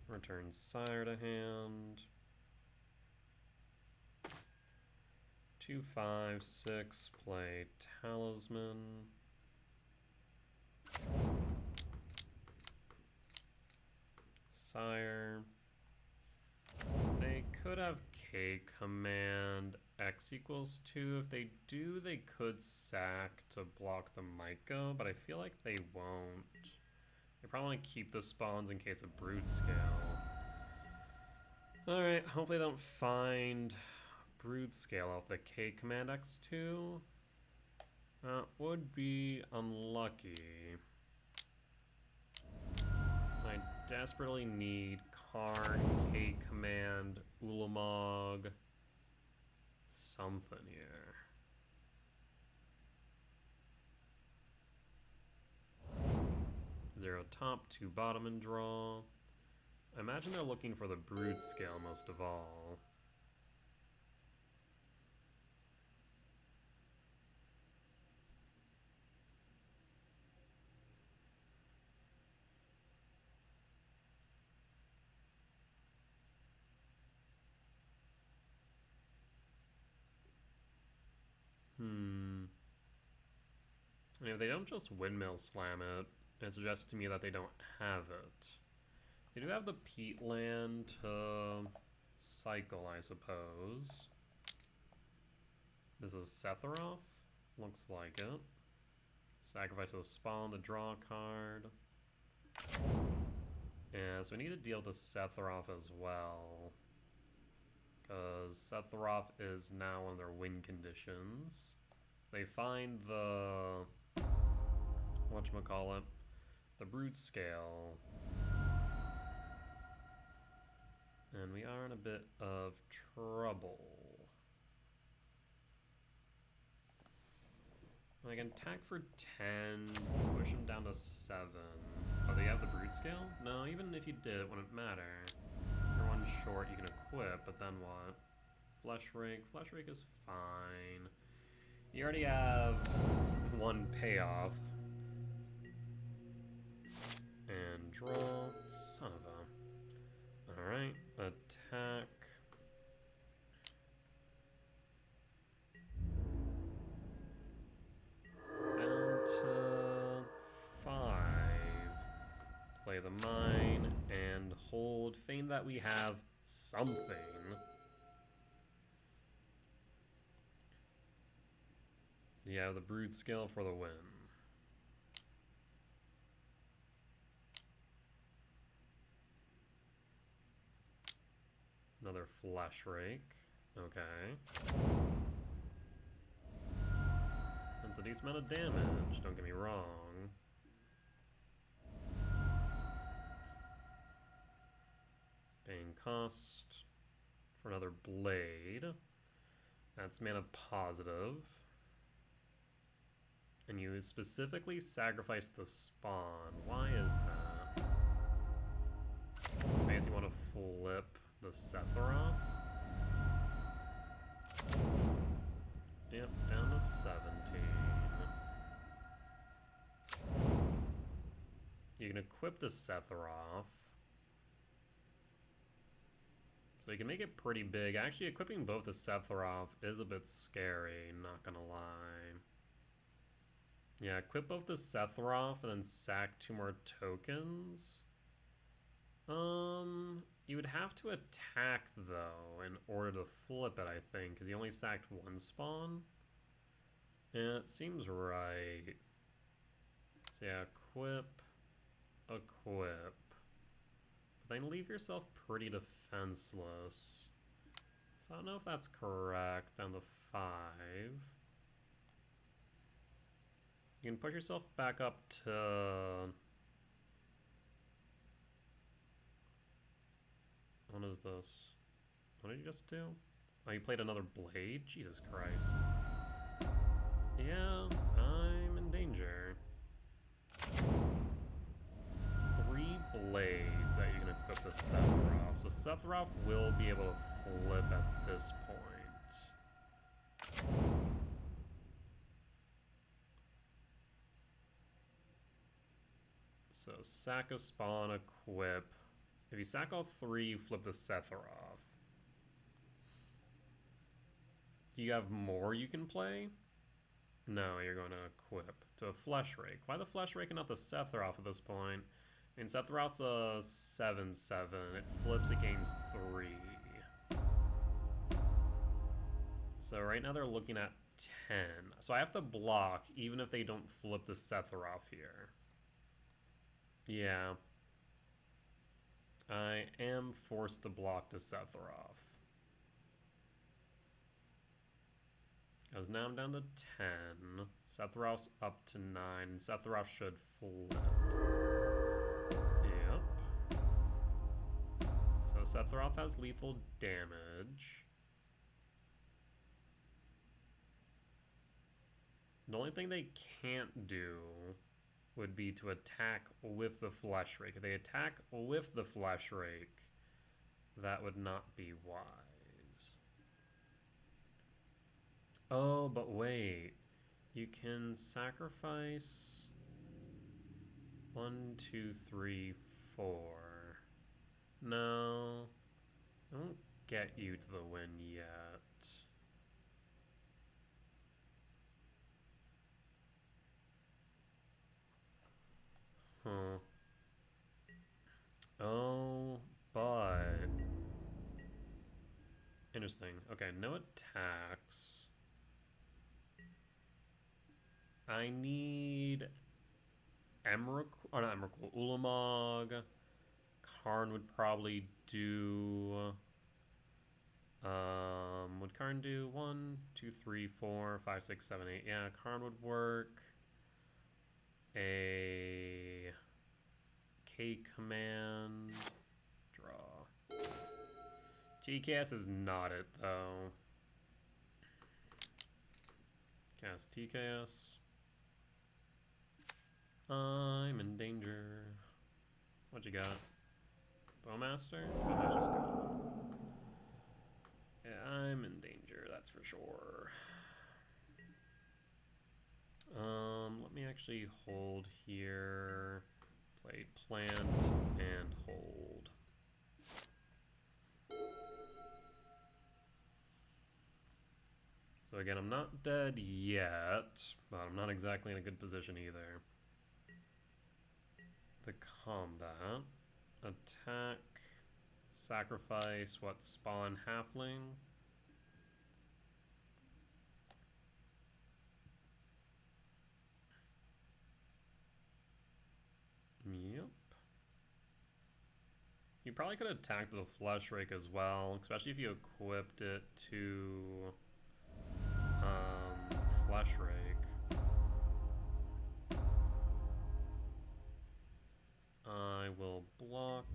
Return Sire to hand. 2, 5, 6. Play Talisman. Sire. They could have K command X equals 2. If they do, they could sack to block the Myco, but I feel like they won't. They probably want to keep the spawns in case of Broodscale. Alright, hopefully they don't find Broodscale off the K command X2. That would be unlucky. I desperately need Karn, K command, Ulamog, something here. Zero top, 2 bottom and draw. I imagine they're looking for the Broodscale most of all. And if they don't just windmill slam it, it suggests to me that they don't have it. They do have the peat land to cycle, I suppose. This is Sephiroth? Looks like it. Sacrifice a spawn to draw a card. Yeah, so we need to deal with Sephiroth as well. Because Sephiroth is now on their win conditions. They find the... whatchamacallit? The Broodscale. And we are in a bit of trouble. I can attack for 10, push him down to 7. Oh, they have the Broodscale? No, even if you did, it wouldn't matter. You're one short, you can equip, but then what? Flesh Rake. Flesh Rake is fine. You already have 1 payoff. And draw. Son of a... Alright, attack. Down to 5. Play the mine and hold. Feign that we have something. Yeah, the Broodscale for the win. Another Flesh Rake. Okay. That's a decent amount of damage, don't get me wrong. Paying cost for another Blade. That's mana positive. And you specifically sacrifice the spawn. Why is that? I guess you want to flip the Sephiroth. Yep, down to 17. You can equip the Sephiroth. So you can make it pretty big. Actually, equipping both the Sephiroth is a bit scary, not gonna lie. Yeah, equip both the Sephiroth and then sack 2 more tokens. You would have to attack, though, in order to flip it, I think, because you only sacked 1 spawn. Yeah, it seems right. So yeah, equip. But then leave yourself pretty defenseless. So I don't know if that's correct. Down to 5. You can push yourself back up to... What is this? What did you just do? Oh, you played another Blade? Jesus Christ. Yeah, I'm in danger. It's 3 blades that you can equip the Sephiroth. So Sephiroth will be able to flip at this point. So sack a spawn, equip. If you sack all 3, you flip the Sephiroth. Do you have more you can play? No, you're going to equip to a Flesh Rake. Why the Flesh Rake and not the Sephiroth at this point? I mean, Sephiroth's a 7/7. It flips, it gains 3. So right now they're looking at 10. So I have to block even if they don't flip the Sephiroth here. Yeah. I am forced to block the Sephiroth. Because now I'm down to 10. Sephiroth's up to 9. Sephiroth should flip. Yep. So Sephiroth has lethal damage. The only thing they can't do would be to attack with the Flesh Rake. If they attack with the Flesh Rake, that would not be wise. Oh, but wait. You can sacrifice 1, 2, 3, 4. No. I won't get you to the win yet. Huh. Oh, but... Interesting. Okay, no attacks. I need Emrakul, oh not Emrakul, Ulamog. Karn would probably do... would Karn do 1, 2, 3, 4, 5, 6, 7, 8? Yeah, Karn would work. A K command. Draw. TKS is not it, though. Cast TKS. I'm in danger. What you got? Bowmaster? Bowmaster's gone. Yeah, I'm in danger, that's for sure. Let me actually hold here. Play plant and hold. So again, I'm not dead yet, but I'm not exactly in a good position either. The combat. Attack. Sacrifice. What? Spawn halfling. Yep. He probably could attack the Flesh Rake as well, especially if you equipped it to Flesh Rake. I will block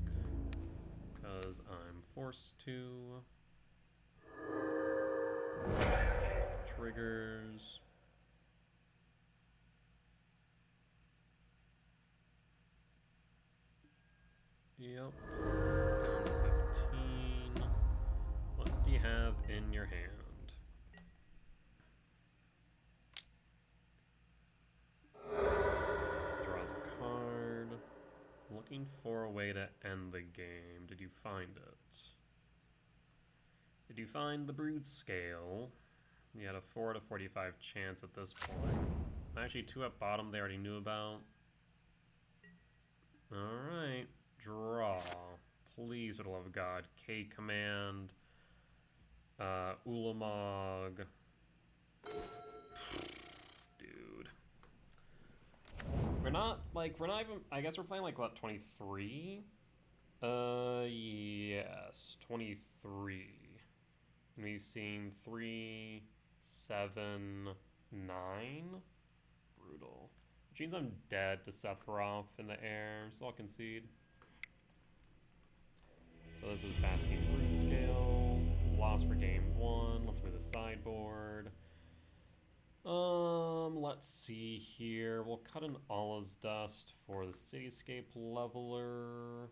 because I'm forced to. Triggers. Yep. Down to 15. What do you have in your hand? Draws a card. Looking for a way to end the game. Did you find it? Did you find the Broodscale? You had a 4 to 45 chance at this point. Actually, 2 at bottom they already knew about. Alright. Draw. Please, for the love of God. K command. Ulamog. Dude. We're not even, I guess we're playing like, what, 23? Yes, 23. And we've seen 3, 7, 9. Brutal. Which means I'm dead to Sephiroth in the air, so I'll concede. So this is Basking Broodscale. Lost for game 1. Let's move the sideboard. Let's see here. We'll cut an Allah's Dust for the Cityscape Leveler.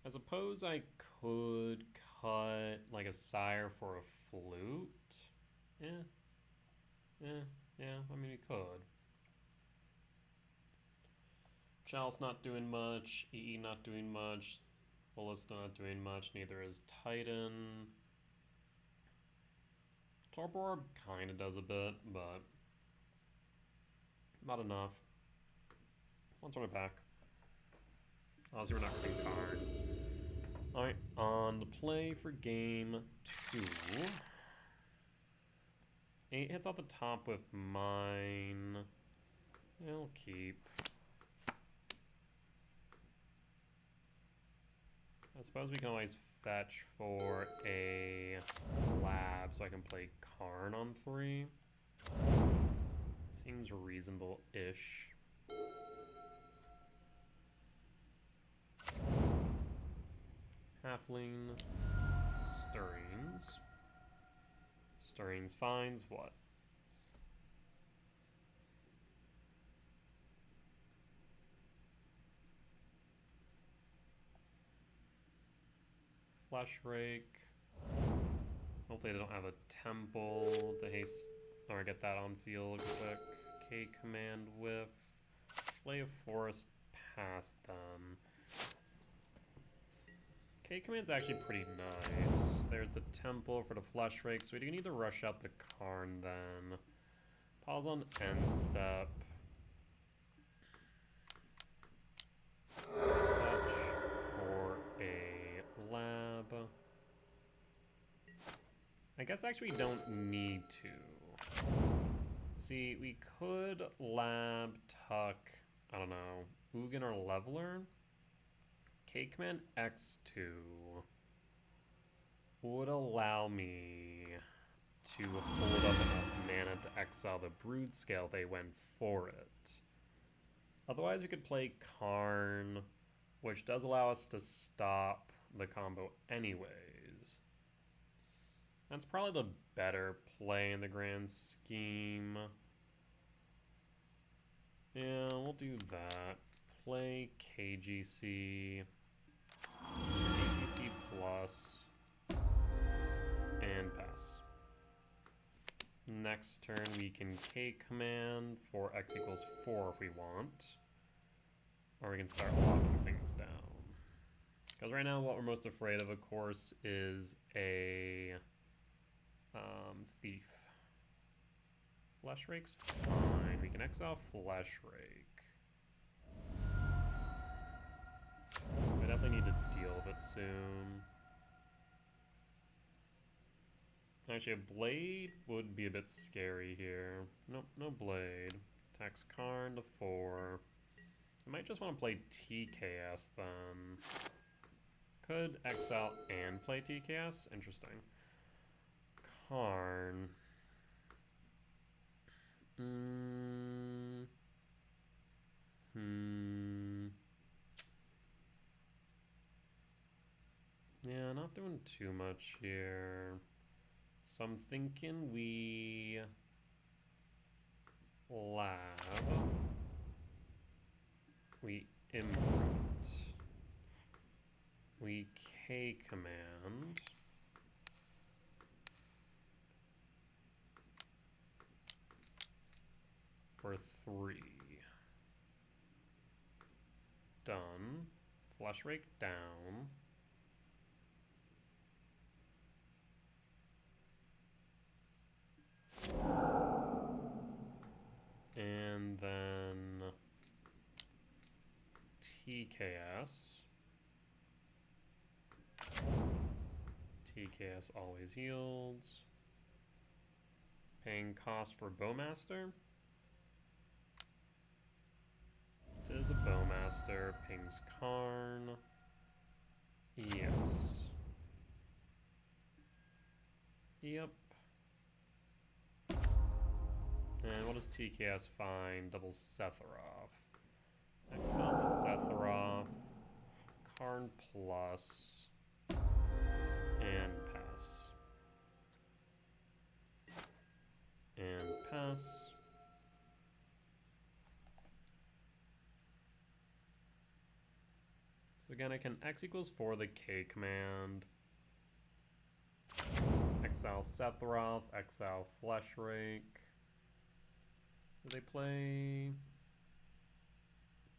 I suppose I could cut like a Sire for a Flute. Yeah, I mean, it could. Chalice not doing much, EE not doing much, Ballista not doing much, neither is Titan. Torpor Orb kinda does a bit, but not enough. Let's run it back. Obviously we're not running card. Alright, on the play for game 2. 8 hits off the top with mine. I'll keep. I suppose we can always fetch for a lab so I can play Karn on 3. Seems reasonable-ish. Halfling. Stirrings. Stirrings finds what? Flesh Rake. Hopefully they don't have a temple to haste or get that on field quick. K command whiff. Play a forest past them. K command's actually pretty nice. There's the temple for the Flesh Rake, so we do need to rush out the Karn then. Pause on end step. Fetch for a lab. I guess actually we don't need to. See, we could lab tuck, I don't know, Ugin or Leveler. K command X2 would allow me to hold up enough mana to exile the Broodscale. They went for it. Otherwise we could play Karn, which does allow us to stop the combo anyways. That's probably the better play in the grand scheme. Yeah, we'll do that. Play KGC. KGC plus. And pass. Next turn we can K command for X equals 4 if we want. Or we can start locking things down. Because right now what we're most afraid of course, is a thief. Flesh Rake's fine. We can exile Flesh Rake. We definitely need to deal with it soon. Actually, a Blade would be a bit scary here. Nope, no Blade. Attacks Karn to 4. I might just want to play TKS then. Could exile and play TKS? Interesting. Karn. Yeah, not doing too much here. So I'm thinking we lab. We imprint. We K command. For 3. Done. Flush rake down. And then TKS. TKS always yields. Paying cost for Bowmaster. It is a Bowmaster. Pings Karn. Yes. Yep. And what does TKS find? Double Sephiroth. Exiles a Sephiroth. Karn plus. And pass. And pass. So again, I can X equals 4 the K command. Exile Sephiroth, exile Fleshrake. Do they play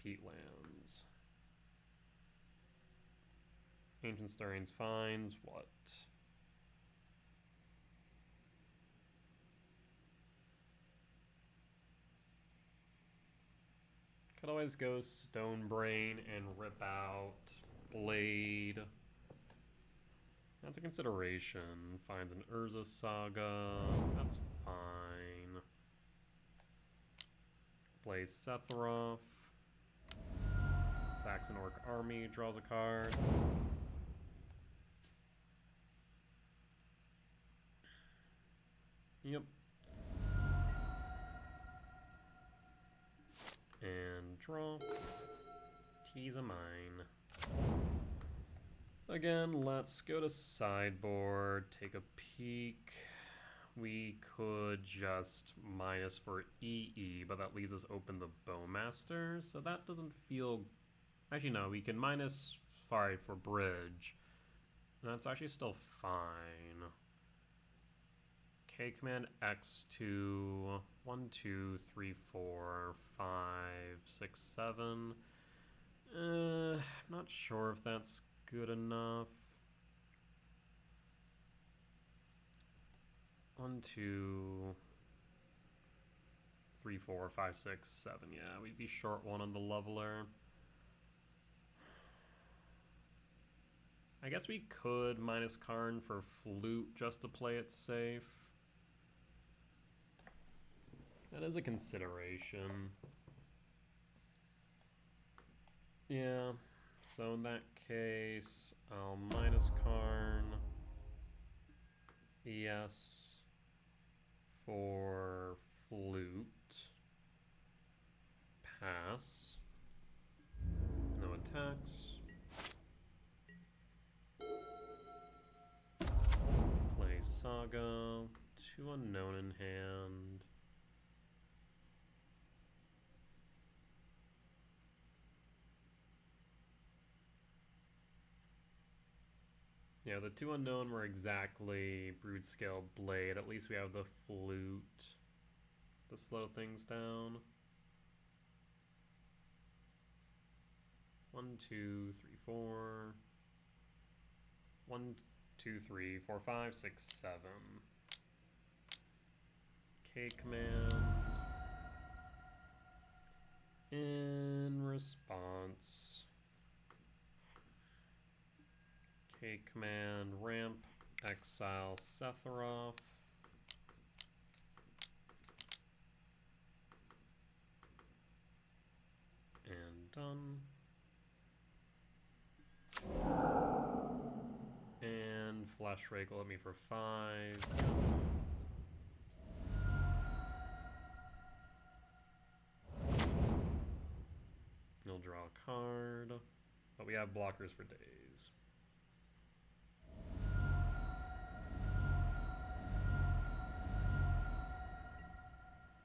Peatlands? Ancient Stirrings finds what? Could always go Stonebrain and rip out Blade. That's a consideration. Finds an Urza Saga. That's fine. Plays Sephiroth. Saxon Orc Army draws a card. Yep. And draw. Tease a mine. Again, let's go to sideboard, take a peek. We could just minus for EE, but that leaves us open the Bowmaster, so that doesn't feel... Actually, no, we can minus 5 for bridge. That's actually still fine. K command X to 1, 2, 3, 4, 5, 6, 7. I'm not sure if that's good enough. 1, 2, 3, 4, 5, 6, 7. Yeah, we'd be short 1 on the leveler. I guess we could minus Karn for Flute just to play it safe. That is a consideration. Yeah, so in that case, I'll minus Karn. Yes. For Flute. Pass. No attacks. Play Saga. 2 unknown in hand. Yeah, the 2 unknown were exactly Broodscale Blade. At least we have the Flute to slow things down. 1, 2, 3, 4. 1, 2, 3, 4, 5, 6, 7. K command. In response. K command ramp, exile Sephiroth. And done. done. And Flash Rake will hit me for 5. You'll draw a card, but we have blockers for days.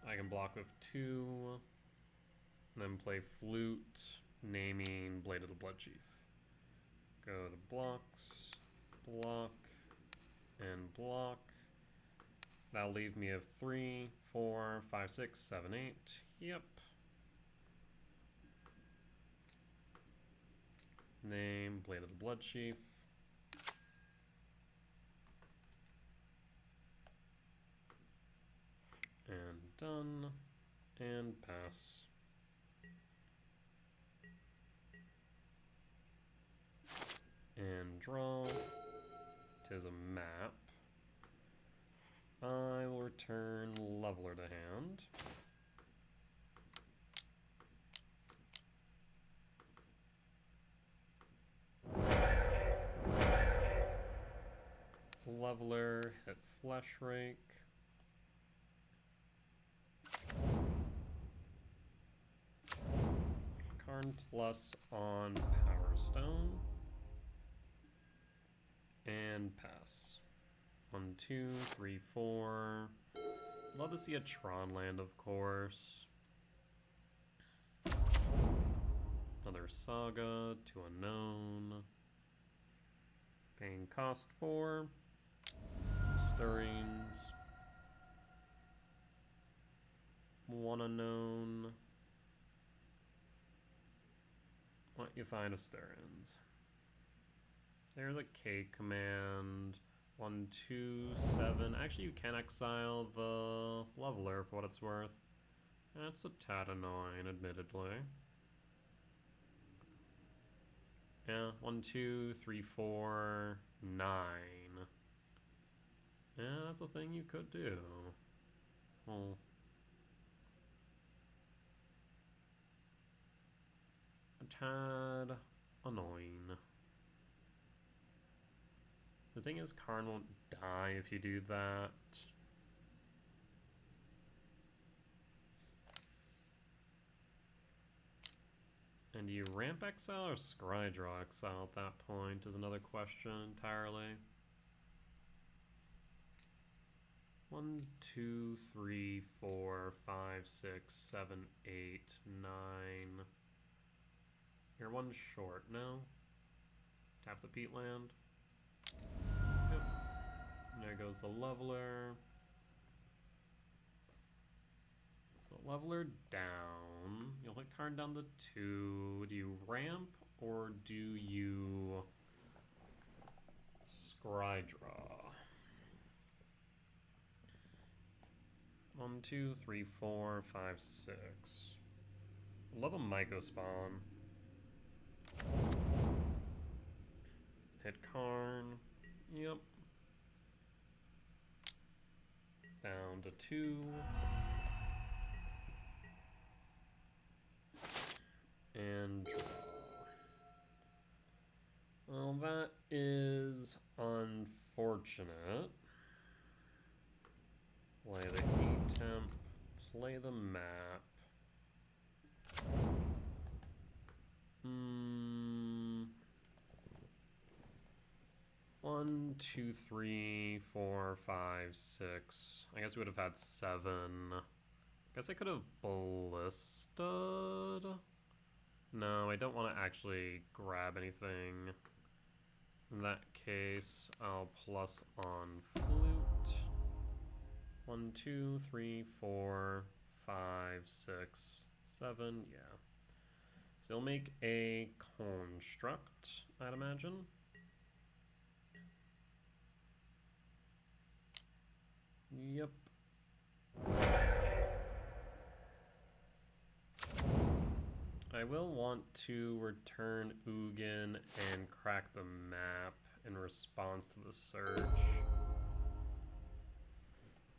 I can block with 2, and then play Flute, naming Blade of the Bloodchief. Go to blocks, block, and block. That'll leave me of 3, 4, 5, 6, 7, 8. Yep. Name, Blade of the Bloodchief. And done. And pass. And draw. 'Tis a map. I will return Leveler to hand. Leveler, hit Flesh Rake. Karn plus on Power Stone. And pass. 1, 2, 3, 4. Love to see a Tron land, of course. Another Saga, 2 unknown. Paying cost 4. Stirrings. 1 unknown. Let you find a Stirrings. There's a K command. 1, 2, 7. Actually, you can exile the Leveler for what it's worth. That's a tad annoying, admittedly. Yeah, 1, 2, 3, 4, 9. Yeah, that's a thing you could do. Well, a tad annoying. The thing is, Karn won't die if you do that. And do you ramp exile or scry draw exile at that point is another question entirely. 1, 2, 3, 4, 5, 6, 7, 8, 9. You're 1 short, no? Tap the peat land. Yep. And there goes the Leveler. So Leveler down. You'll hit Karn down to 2. Do you ramp or do you scry draw? 1, 2, 3, 4, 5, 6. Love a Myco spawn. Hit Karn. Yep. Down to 2. And draw. Well, that is unfortunate. Play the heat temp, play the map. 1, 2, 3, 4, 5, 6. I guess we would have had 7. Guess I could have ballisted. No, I don't want to actually grab anything. In that case, I'll plus on flute. 1, 2, 3, 4, 5, 6, 7. Yeah. So you'll make a construct, I'd imagine. Yep. I will want to return Ugin and crack the map in response to the search.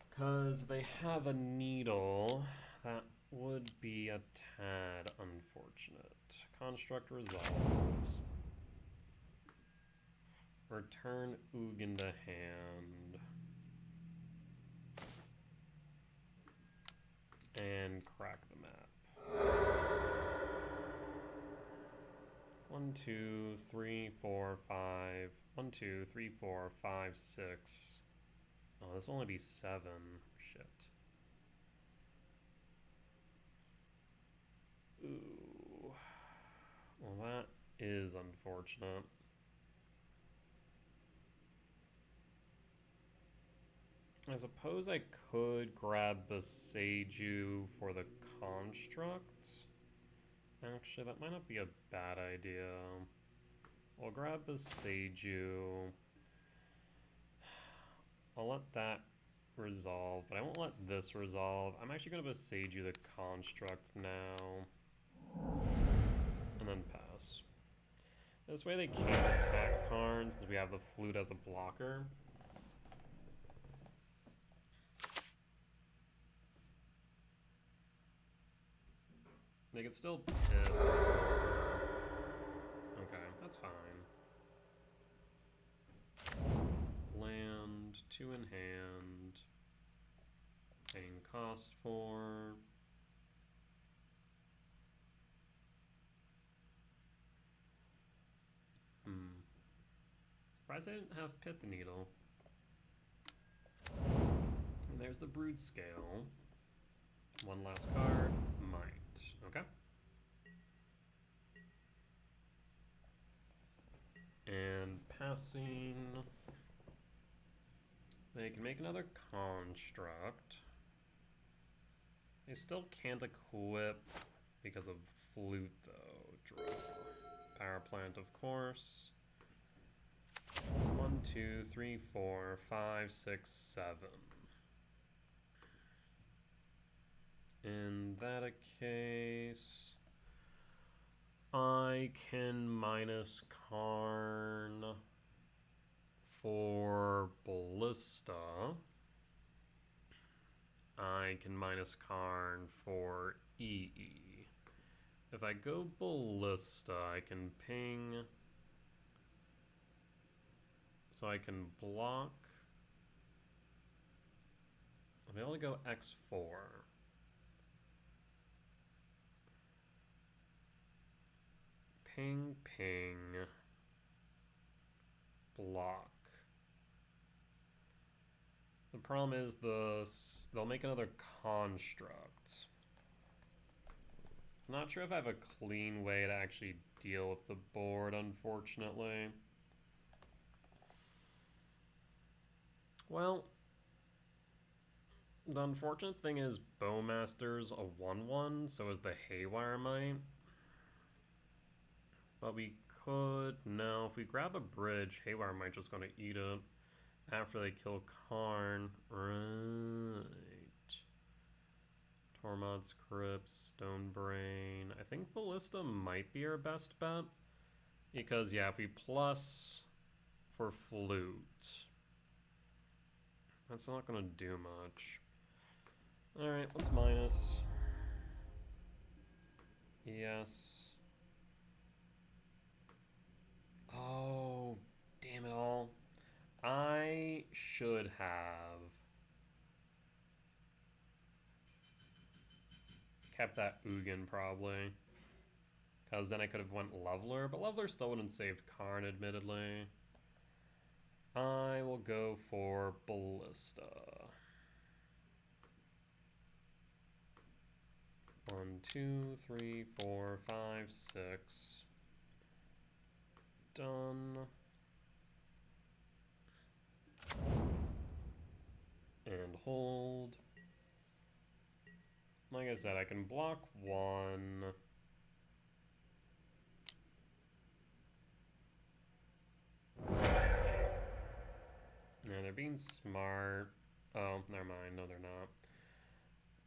Because they have a needle that would be a tad unfortunate. Construct resolves. Return Ugin to hand. And crack the map. 1, 2, 3, 4, 5. 1, 2, 3, 4, 5, 6. Oh, this will only be 7. Shit. Ooh. Well, that is unfortunate. I suppose I could grab Beseiju for the construct. Actually, that might not be a bad idea. I'll grab Beseiju. I'll let that resolve, but I won't let this resolve. I'm actually going to Beseiju the construct now. And then pass. This way they can't attack Karn since we have the flute as a blocker. They can still piff. Okay, that's fine. Land, 2 in hand. Paying cost for. Surprised I didn't have Pith Needle. And there's the Broodscale. One last card. Might. Okay. And passing. They can make another construct. They still can't equip because of flute, though. Draw. Power plant, of course. 1, 2, 3, 4, 5, 6, 7. In that case, I can minus Karn for Ballista. I can minus Karn for EE. If I go Ballista, I can ping. So I can block. I'll be able to go X4. Ping, ping. Block. The problem is they'll make another construct. I'm not sure if I have a clean way to actually deal with the board, unfortunately. Well, the unfortunate thing is Bowmaster's a 1/1, so is the Haywire Mite. But we could... No, if we grab a bridge, Haywire Mite's just going to eat it after they kill Karn. Right. Tormod's Crypt, Stonebrain. I think Ballista might be our best bet. Because, yeah, if we plus for Flute, that's not going to do much. Alright, let's minus. Yes. Oh, damn it all. I should have kept that Ugin, probably. Because then I could have went Leveler, but Leveler still wouldn't saved Karn, admittedly. I will go for Ballista. 1, 2, 3, 4, 5, 6. Done. And hold. Like I said, I can block 1. Yeah, they're being smart. Oh, never mind. No, they're not.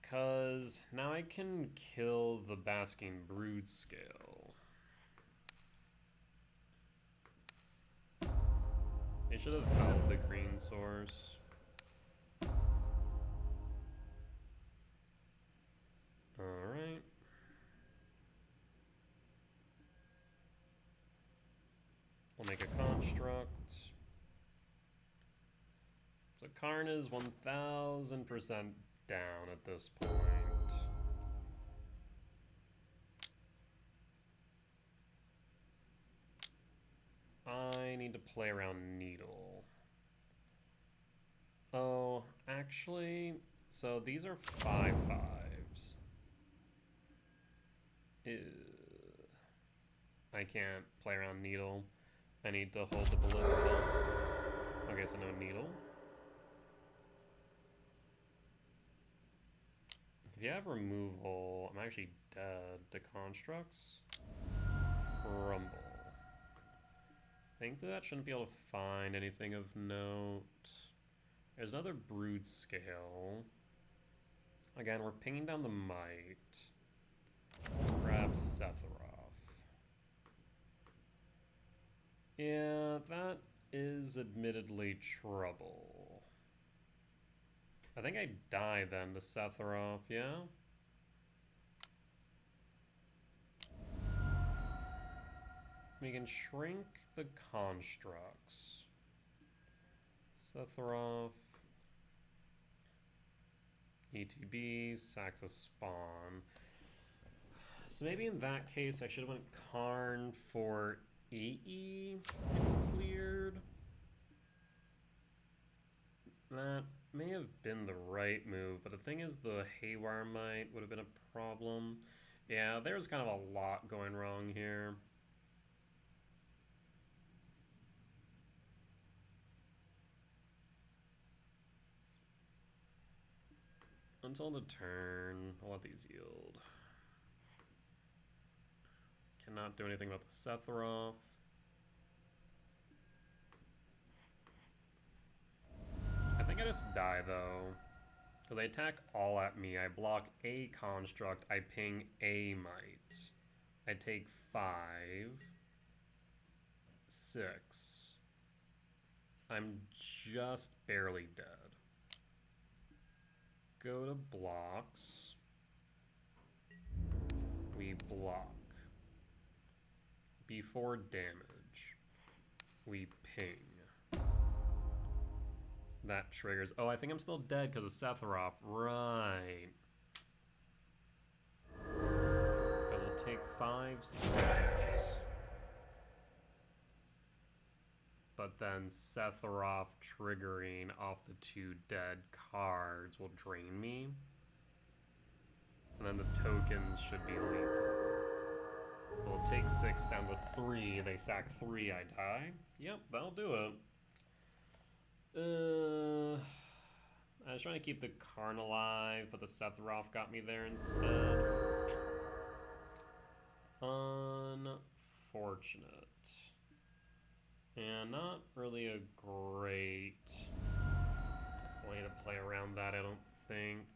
Because now I can kill the Basking Broodscale. They should have held the green source. make a construct. So Karn is 1000% down at this point. I need to play around Needle. Oh, actually, so these are 5/5s. Ew. I can't play around Needle. I need to hold the Ballista. Okay, so no Needle. If you have removal, I'm actually dead to constructs. Rumble. Thankfully that shouldn't be able to find anything of note. There's another Broodscale. Again, we're pinging down the Might. Grab Sephiroth. Yeah, that is admittedly trouble. I think I die then to Sephiroth, yeah? We can shrink the constructs. Sephiroth. ETB, sacks a spawn. So maybe in that case I should have went Karn for AE and cleared. That may have been the right move, but the thing is the Haywire Might would have been a problem. Yeah, there's kind of a lot going wrong here. Until the turn, I'll let these yield. Cannot do anything about the Sephiroth. I think I just die though. Because they attack all at me. I block a construct. I ping a Might. I take 5. 6. I'm just barely dead. Go to blocks. We block. Before damage, we ping. That triggers. Oh, I think I'm still dead because of Sephiroth. Right. Because we'll take 5, 6. But then Sephiroth triggering off the 2 dead cards will drain me. And then the tokens should be lethal. We'll take 6 down to 3. They sack 3, I die. Yep, that'll do it. I was trying to keep the Karn alive, but the Sephiroth got me there instead. Unfortunate. And not really a great way to play around that, I don't think.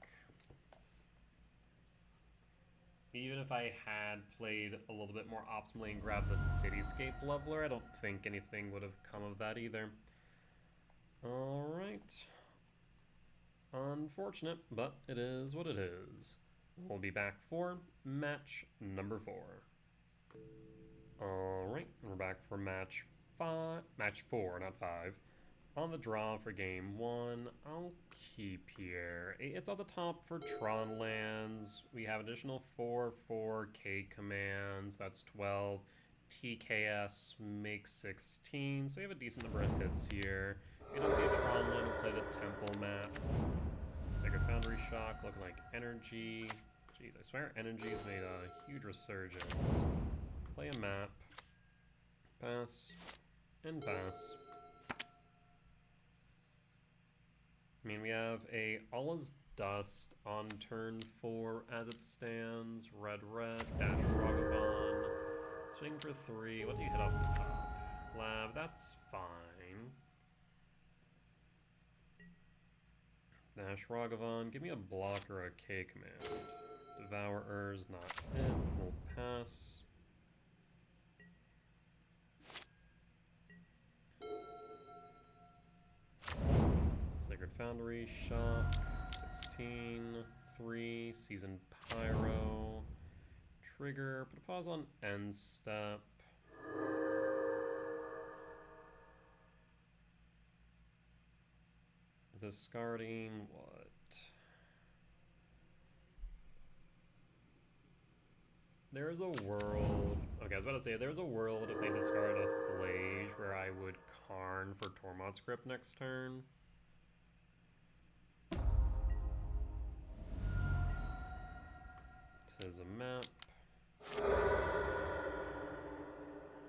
Even if I had played a little bit more optimally and grabbed the Cityscape Leveler, I don't think anything would have come of that either. Alright. Unfortunate, but it is what it is. We'll be back for match number 4. Alright, we're back for match 4, not 5. On the draw for game 1, I'll keep here. It's on the top for Tron lands. We have additional 4/4 K commands. That's 12. TKS makes 16. So we have a decent number of hits here. We don't see a Tron land, we'll play the Temple map. Sacred Foundry Shock, looking like Energy. Jeez, I swear Energy's made a huge resurgence. Play a map. Pass. And pass. I mean, we have a All Is Dust on turn 4 as it stands. Red, dash Ragavan. Swing for 3. What do you hit off the top? Lab, that's fine. Dash Ragavan, give me a block or a K command. Devourer's not it. We'll pass. Sacred Foundry, Shock, 16, 3, Seasoned Pyro, Trigger, put a pause on End Step. discarding what? There's a world... Okay, I was about to say, there's a world if they discard a Flage where I would Karn for Tormod's Grip next turn. This is a map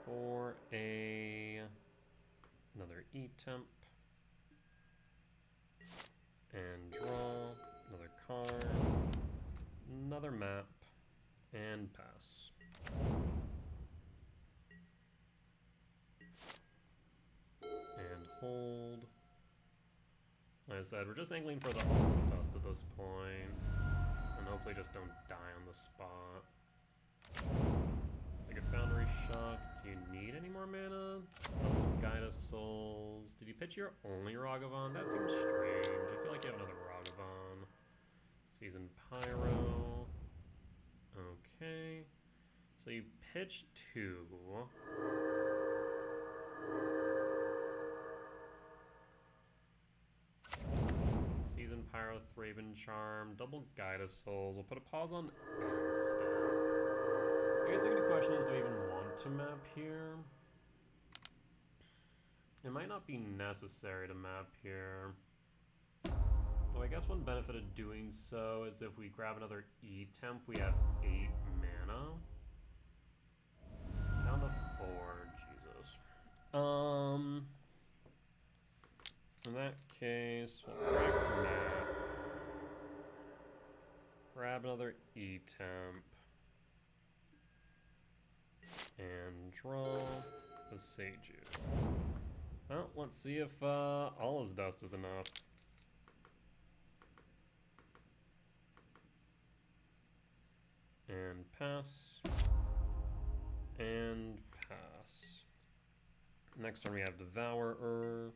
for another E-Temp. And draw, another card, another map, and pass. And hold. Like I said, we're just angling for the All's Dust at this point. And hopefully just don't die on the spot. Like a Foundry Shock. Do you need any more mana? Guide of Souls. Did you pitch your only Ragavan? That seems strange. I feel like you have another Ragavan. Season Pyro. Okay. So you pitch 2. Season Pyro, Thraben Charm, double Guide of Souls. We'll put a pause on instead. I guess the good question is, do I even want to map here? It might not be necessary to map here. Well, I guess one benefit of doing so is if we grab another E-Temp, we have 8 mana. Down to 4, Jesus. In that case, we'll break map. Grab another E-Temp. And draw the Seiju. Well, let's see if Allah's Dust is enough. And pass. And pass. Next turn we have Devourer.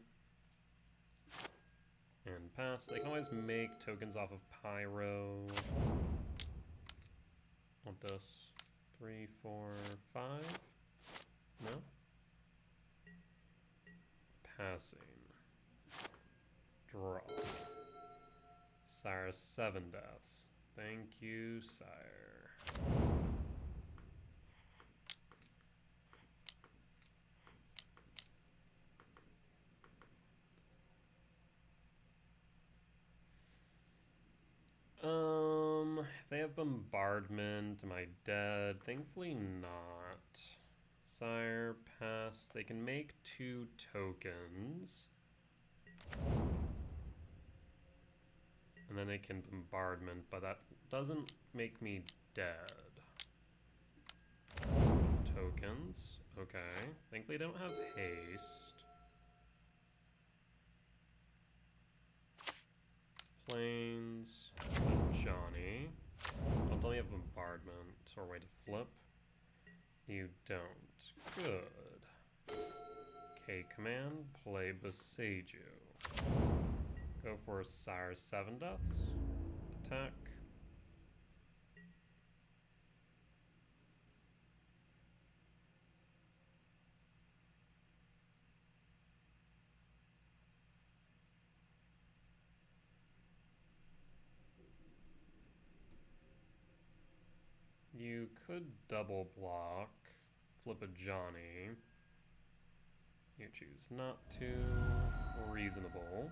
And pass. They can always make tokens off of Pyro. Want this? 3, 4, 5? No? Passing. Draw. Sire, 7 deaths. Thank you, sire. If they have Bombardment, am I dead? Thankfully not. Sire, pass. They can make 2 tokens. And then they can Bombardment, but that doesn't make me dead. Tokens. Okay. Thankfully they don't have haste. Plains. Johnny. Don't tell me you have Bombardment or way to flip. You don't. Good. K command, play Beseiju. Go for Sire, 7 deaths. Attack. You could double block, flip a Johnny. You choose not to. Reasonable.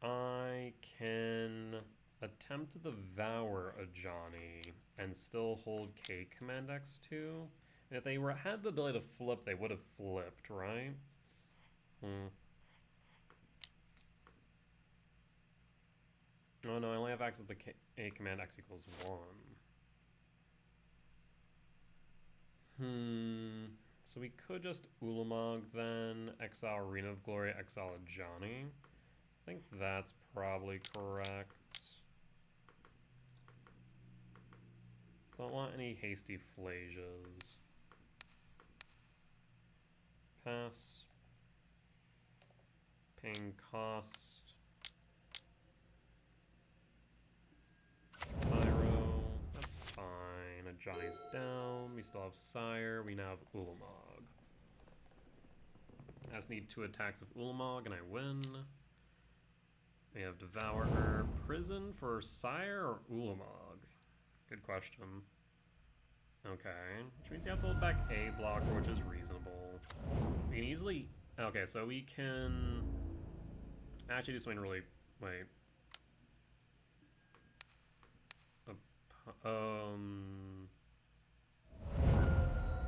I can attempt to devour a Johnny and still hold K command X2. And if they had the ability to flip, they would have flipped, right? Oh no, I only have access to A command X equals 1. So we could just Ulamog then, exile Arena of Glory, exile a Johnny. I think that's probably correct. Don't want any hasty flages. Pass. Paying cost. Pyro. That's fine. A Johnny's down. We still have Sire. We now have Ulamog. I just need 2 attacks of Ulamog and I win. We have Devourer, Prison for Sire or Ulamog? Good question. Okay, which means you have to hold back a blocker, which is reasonable. We can easily... Okay, so we can actually do something really... Wait.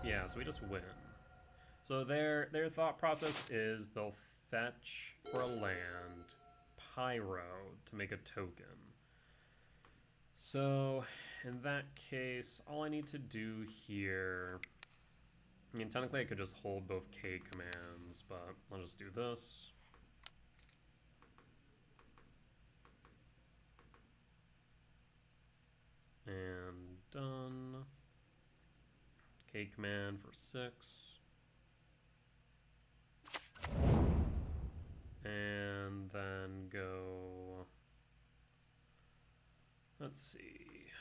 Yeah, so we just win. So their thought process is they'll fetch for a land, Pyro to make a token. So in that case, all I need to do here... I mean, technically I could just hold both K commands, but I'll just do this. And done. K command for 6. And then go... Let's see.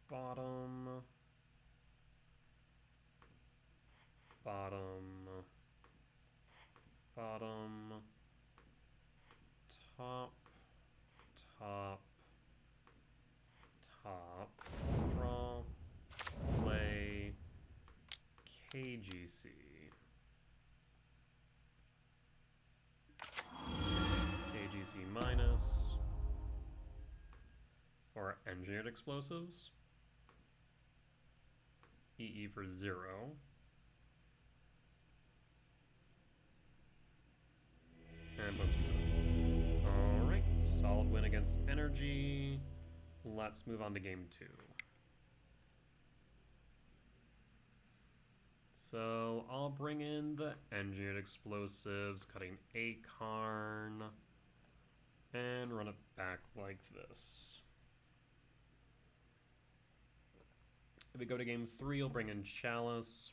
Bottom. Bottom. Bottom. Top. Top. Top. Draw. Play. KGC. KGC minus. For engineered explosives. EE for 0. And let's use it. Alright, solid win against energy. Let's move on to game 2. So I'll bring in the engineered explosives, cutting a Karn, and run it back like this. If we go to game 3, I'll bring in Chalice,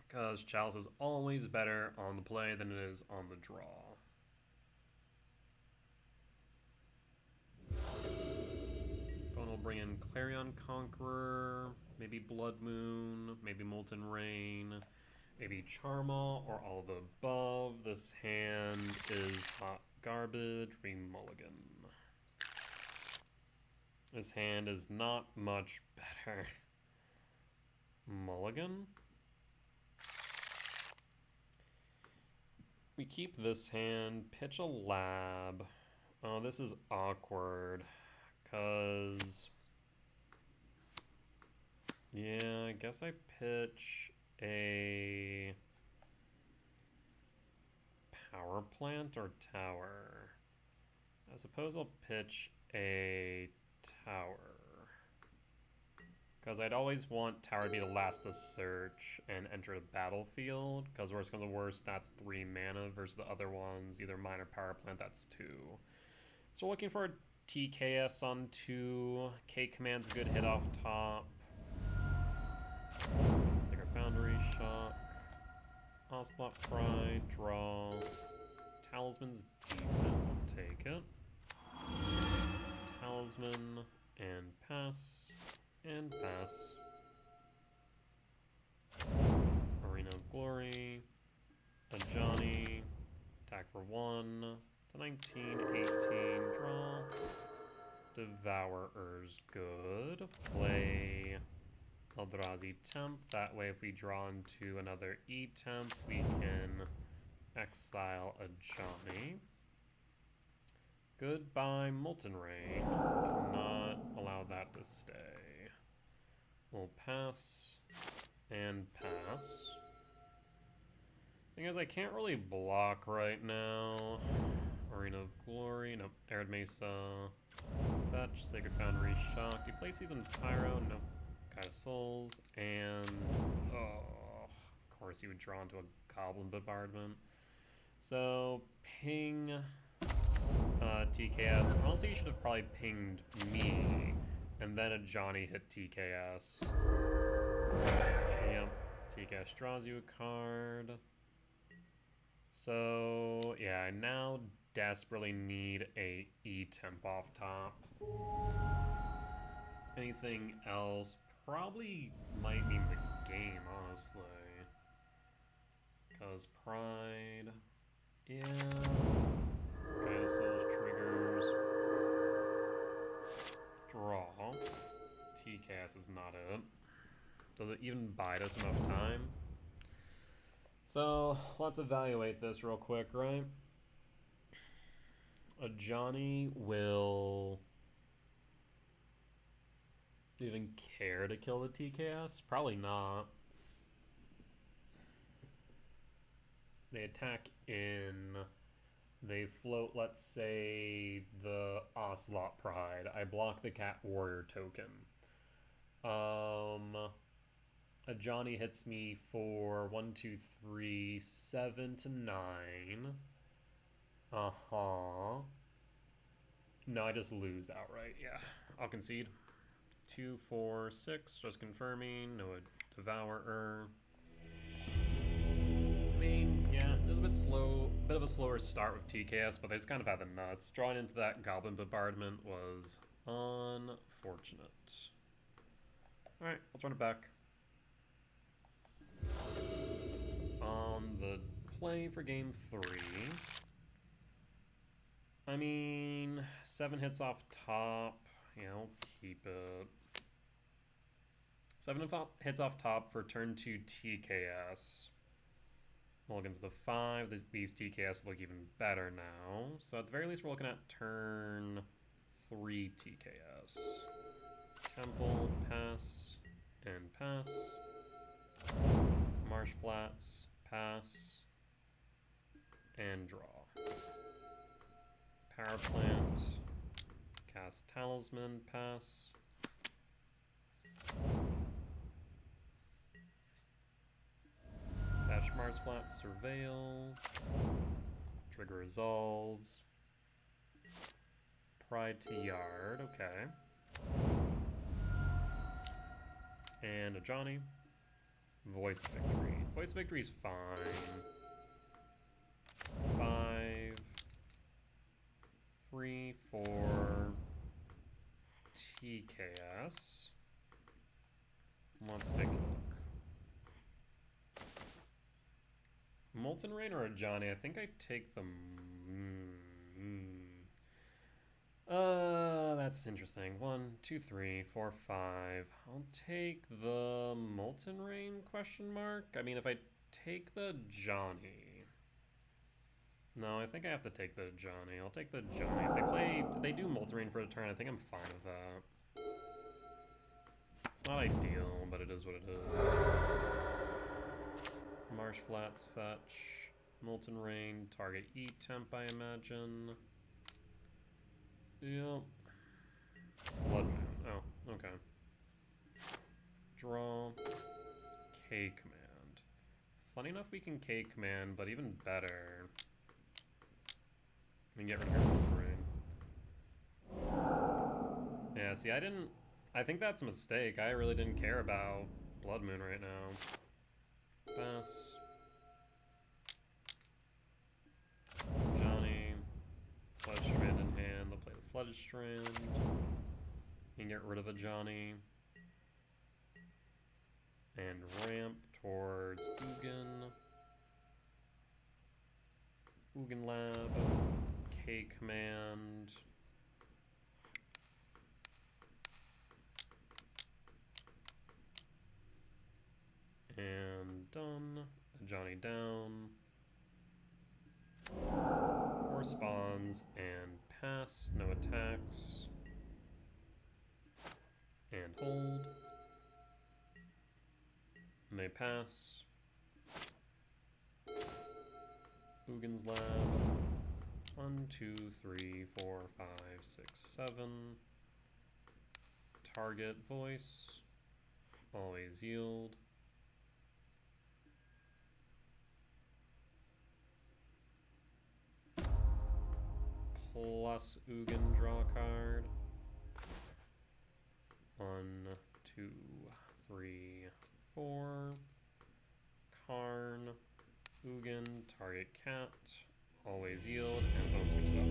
because Chalice is always better on the play than it is on the draw. We'll bring in Clarion Conqueror, maybe Blood Moon, maybe Molten Rain, maybe Charmal, or all of the above. This hand is hot garbage. We mulligan. This hand is not much better. Mulligan? We keep this hand, pitch a lab. Oh, this is awkward. Because, yeah, I guess I pitch a power plant or tower. I suppose I'll pitch a tower. Because I'd always want tower to be the last to search and enter the battlefield. Because worst comes to worst, that's 3 mana versus the other ones, either mine or power plant, that's 2. So we're looking for a TKS on 2. K command's a good hit off top. Sacred Foundry, shock. Onslaught Cry, draw. Talisman's decent, we'll take it. Talisman, and pass, and pass. Arena of Glory. A Johnny. Attack for 1. To 19, 18, draw. Devourer's good. Play Eldrazi Temp. That way if we draw into another E-Temp, we can exile a Johnny. Goodbye, Molten Rain. Cannot allow that to stay. We'll pass and pass. Thing is, I can't really block right now. Arena of Glory, no, Arid Mesa, Fetch, Sacred Foundry, Shock. You place these in Pyro, no, Kai of Souls, and, oh, of course you would draw into a Goblin Bombardment. So, ping TKS. Honestly, you should have probably pinged me, and then a Johnny hit TKS. Yep, TKS draws you a card. So, yeah, I now desperately need a E-Temp off top. Anything else probably might mean the game, honestly. Because Pride. Yeah. Okay, so those triggers. Draw. TCAS is not it. Does it even bide us enough time? So, let's evaluate this real quick, right? A Johnny will even care to kill the TKS? Probably not. They attack in. They float, let's say, the Ocelot Pride. I block the Cat Warrior token. A Johnny hits me for 1, 2, 3, 7 to 9. No, I just lose outright. Yeah, I'll concede. 2, 4, 6. Just confirming. No Devourer. I mean, yeah, it was a bit slow, bit of a slower start with TKS, but they just kind of had the nuts. Drawing into that Goblin Bombardment was unfortunate. Alright, let's run it back. On the play for game 3. I mean, 7 hits off top. Yeah, I'll keep it. 7 hits off top for turn 2 TKS. Mulligans the 5. These TKS look even better now. So at the very least, we're looking at turn 3 TKS. Temple, pass, and pass. Marsh Flats, pass, and draw. Power Plant, cast Talisman, pass. Dash Mars Flat, Surveil. Trigger resolves. Pride to Yard, okay. And a Johnny. Voice Victory. Voice Victory's fine. 5, 3, 4, TKS. Let's take a look. Molten Rain or a Johnny? I think I take the... that's interesting. 1, 2, 3, 4, 5. I'll take the Molten Rain, question mark? I mean, if I take the Johnny... No, I think I have to take the Johnny. I'll take the Johnny. If they do Molten Rain for a turn, I think I'm fine with that. It's not ideal, but it is what it is. Marsh Flats fetch. Molten Rain, target E-Temp, I imagine. Yep. Blood Moon. Oh, okay. Draw. K command. Funny enough, we can K command, but even better, we can get rid of Molten Rain. Yeah, see, I think that's a mistake. I really didn't care about Blood Moon right now. Pass. Johnny. Flooded Strand in hand. They'll play the Flooded Strand. You can get rid of a Johnny. And ramp towards Ugin. Ugin Lab. K command. And done. Johnny down. 4 spawns and pass. No attacks. And hold. And they pass. Ugin's Lab. 1, 2, 3, 4, 5, 6, 7. Target voice. Always yield. Plus Ugin, draw a card. 1, 2, 3, 4. Karn, Ugin, target cat, always yield, and bone skips it up.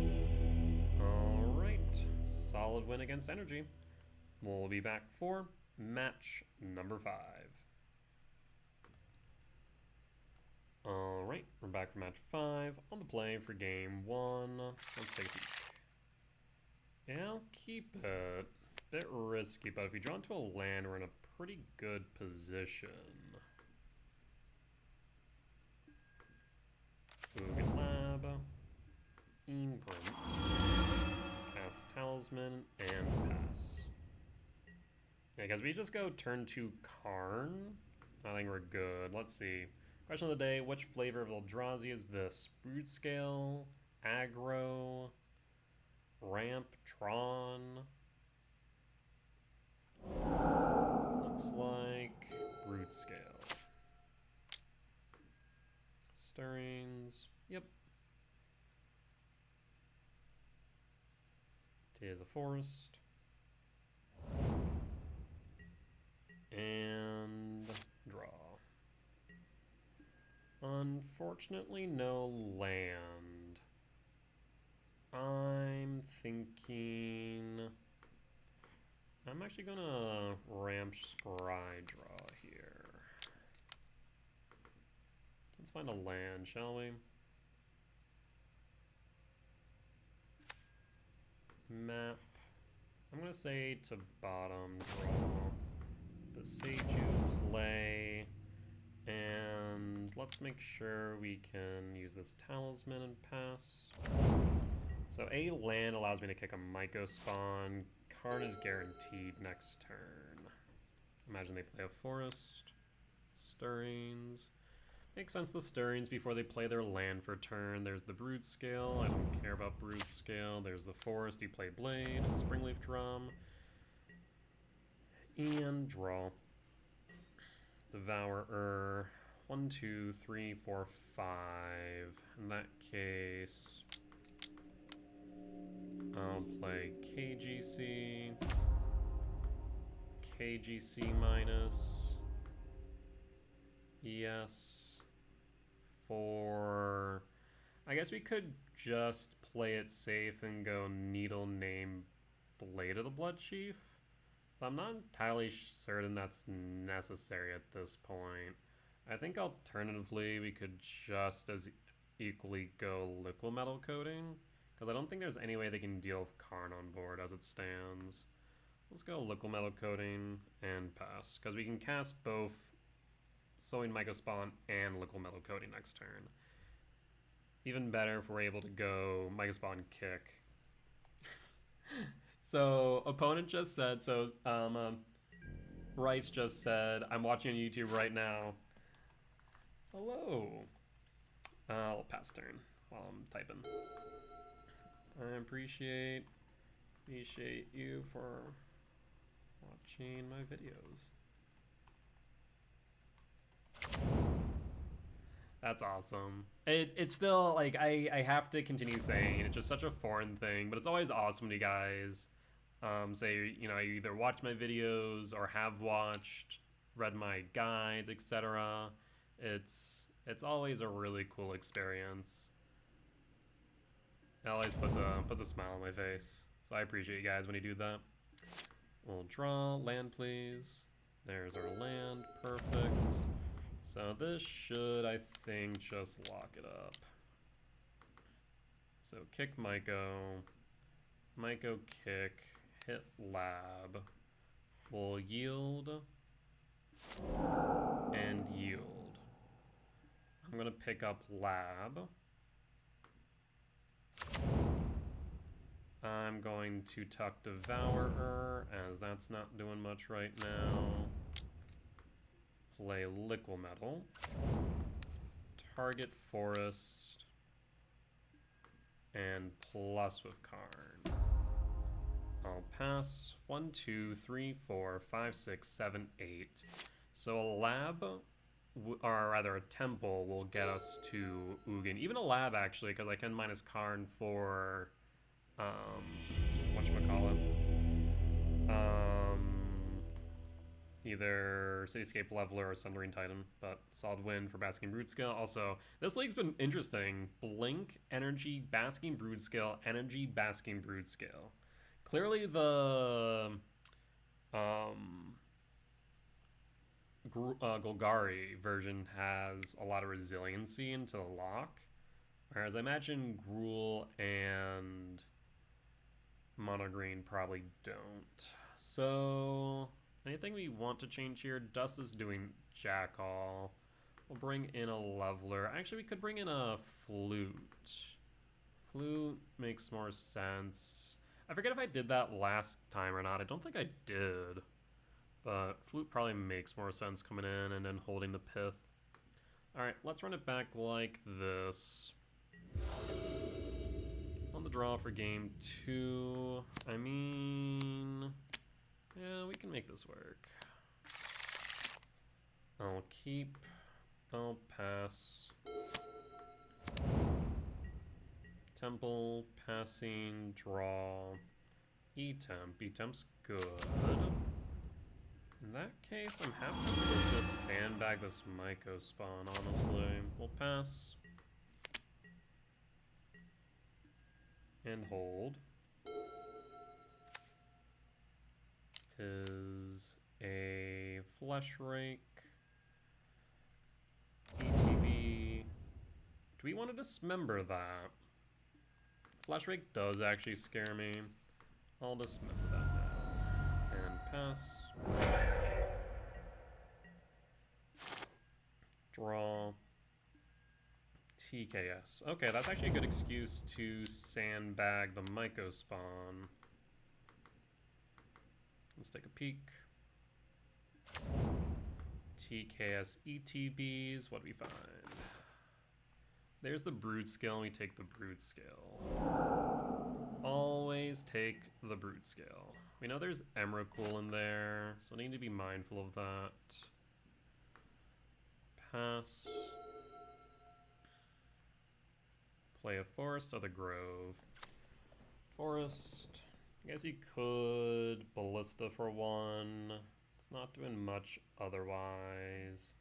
Alright, solid win against Energy. We'll be back for match number 5. Alright, we're back for match 5. On the play for game 1. Let's take a peek. Yeah, I'll keep it. Bit risky, but if we draw into a land, we're in a pretty good position. Ugin Lab. Imprint. Cast Talisman, and pass. Yeah, because we just go turn 2 Karn. I think we're good. Let's see. Question of the day, which flavor of Eldrazi is this? Broodscale, Aggro, Ramp, Tron. Looks like Broodscale. Stirrings, yep. Tis a forest. And draw. Unfortunately, no land. I'm thinking... I'm actually gonna ramp Scry draw here. Let's find a land, shall we? Map. I'm gonna say to bottom draw. Beseiju play. And let's make sure we can use this talisman and pass. So a land allows me to kick a Myco spawn. Karn is guaranteed next turn. Imagine they play a forest. Stirrings. Makes sense the Stirrings before they play their land for turn. There's the Broodscale. I don't care about Broodscale. There's the forest. You play Blade. Springleaf Drum. And draw. Devourer. 1, 2, 3, 4, 5. In that case, I'll play KGC. KGC minus. Yes. For... I guess we could just play it safe and go Needle Name Blade of the Bloodchief. But I'm not entirely certain that's necessary at this point. I think alternatively we could just as equally go Liquid Metal Coating, because I don't think there's any way they can deal with Karn on board as it stands. Let's go Liquid Metal Coating and pass, because we can cast both Sowing Myco Spawn and Liquid Metal Coating next turn. Even better if we're able to go Myco Spawn kick. So, opponent just said, Rice just said, I'm watching on YouTube right now. Hello. I'll pass turn while I'm typing. I appreciate you for watching my videos. That's awesome. It's still, like, I have to continue saying, it's just such a foreign thing, but it's always awesome to guys say, you know, you either watch my videos or have watched, read my guides, etc. It's always a really cool experience. It always puts a smile on my face. So I appreciate you guys when you do that. We'll draw land, please. There's our land, perfect. So this should, I think, just lock it up. So kick Myco, Myco kick, hit lab. We'll yield and yield. I'm gonna pick up lab. I'm going to tuck Devourer, as that's not doing much right now. Play Liquid Metal. Target Forest. And plus with Karn. I'll pass 1, 2, 3, 4, 5, 6, 7, 8. So a lab, or rather a temple, will get us to Ugin. Even a lab, actually, because I can minus Karn for, whatchamacallit? Either Cityscape Leveler or Sundering Titan, but solid win for Basking Broodscale. Also, this league's been interesting. Blink, Energy, Basking Broodscale, Energy, Basking Broodscale. Clearly the Golgari version has a lot of resiliency into the lock, whereas I imagine Gruul and Mono Green probably don't. So, anything we want to change here? Dust is doing Jackal. We'll bring in a Leveler. Actually, we could bring in a Flute. Flute makes more sense. I forget if I did that last time or not. I don't think I did. But Flute probably makes more sense coming in and then holding the Pith. Alright, let's run it back like this. On the draw for game 2. I mean, yeah, we can make this work. I'll keep, I'll pass. Temple, passing, draw, E-temp. E-temp's good. In that case, I'm happy to sandbag this Myco spawn, honestly. We'll pass. And hold. Tis a Flesh Rake. ETB. Do we want to dismember that? Flesh Rake does actually scare me. I'll dismember that now. And pass. Draw. TKS. Okay, that's actually a good excuse to sandbag the Myco spawn. Let's take a peek. TKS ETBs. What do we find? There's the Broodscale. We take the Broodscale. Always take the Broodscale. We know there's Emrakul in there, so I need to be mindful of that. Pass. Play a Forest or the Grove. Forest. I guess you could Ballista for 1. It's not doing much otherwise.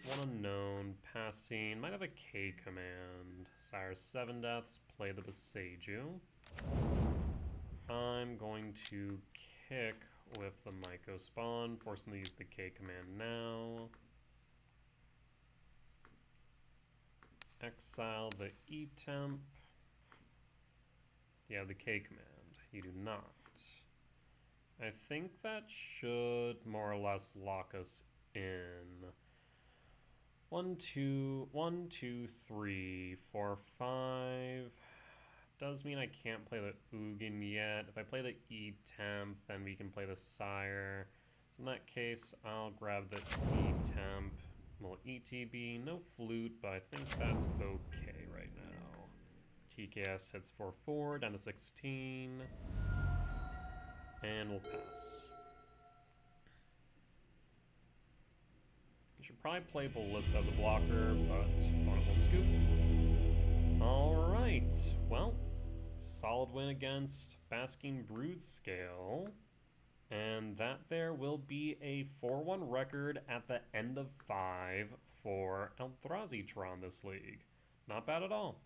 1 unknown. Passing. Might have a K command. Sire 7 deaths. Play the Boseiju. I'm going to kick with the Myco spawn. Forcing to use the K command now. Exile the E-temp. You have the K command. You do not. I think that should more or less lock us in. 1, 2, 1, 2, 3, 4, 5. Does mean I can't play the Ugin yet. If I play the E-temp, then we can play the Sire. So in that case, I'll grab the E-temp. Well, ETB, no Flute, but I think that's okay right now. TKS hits 4-4, down to 16. And we'll pass. You should probably play Ballista as a blocker, but opponent will scoop. Alright, well, solid win against Basking Broodscale. And that there will be a 4-1 record at the end of 5 for Eldrazi Tron this league. Not bad at all.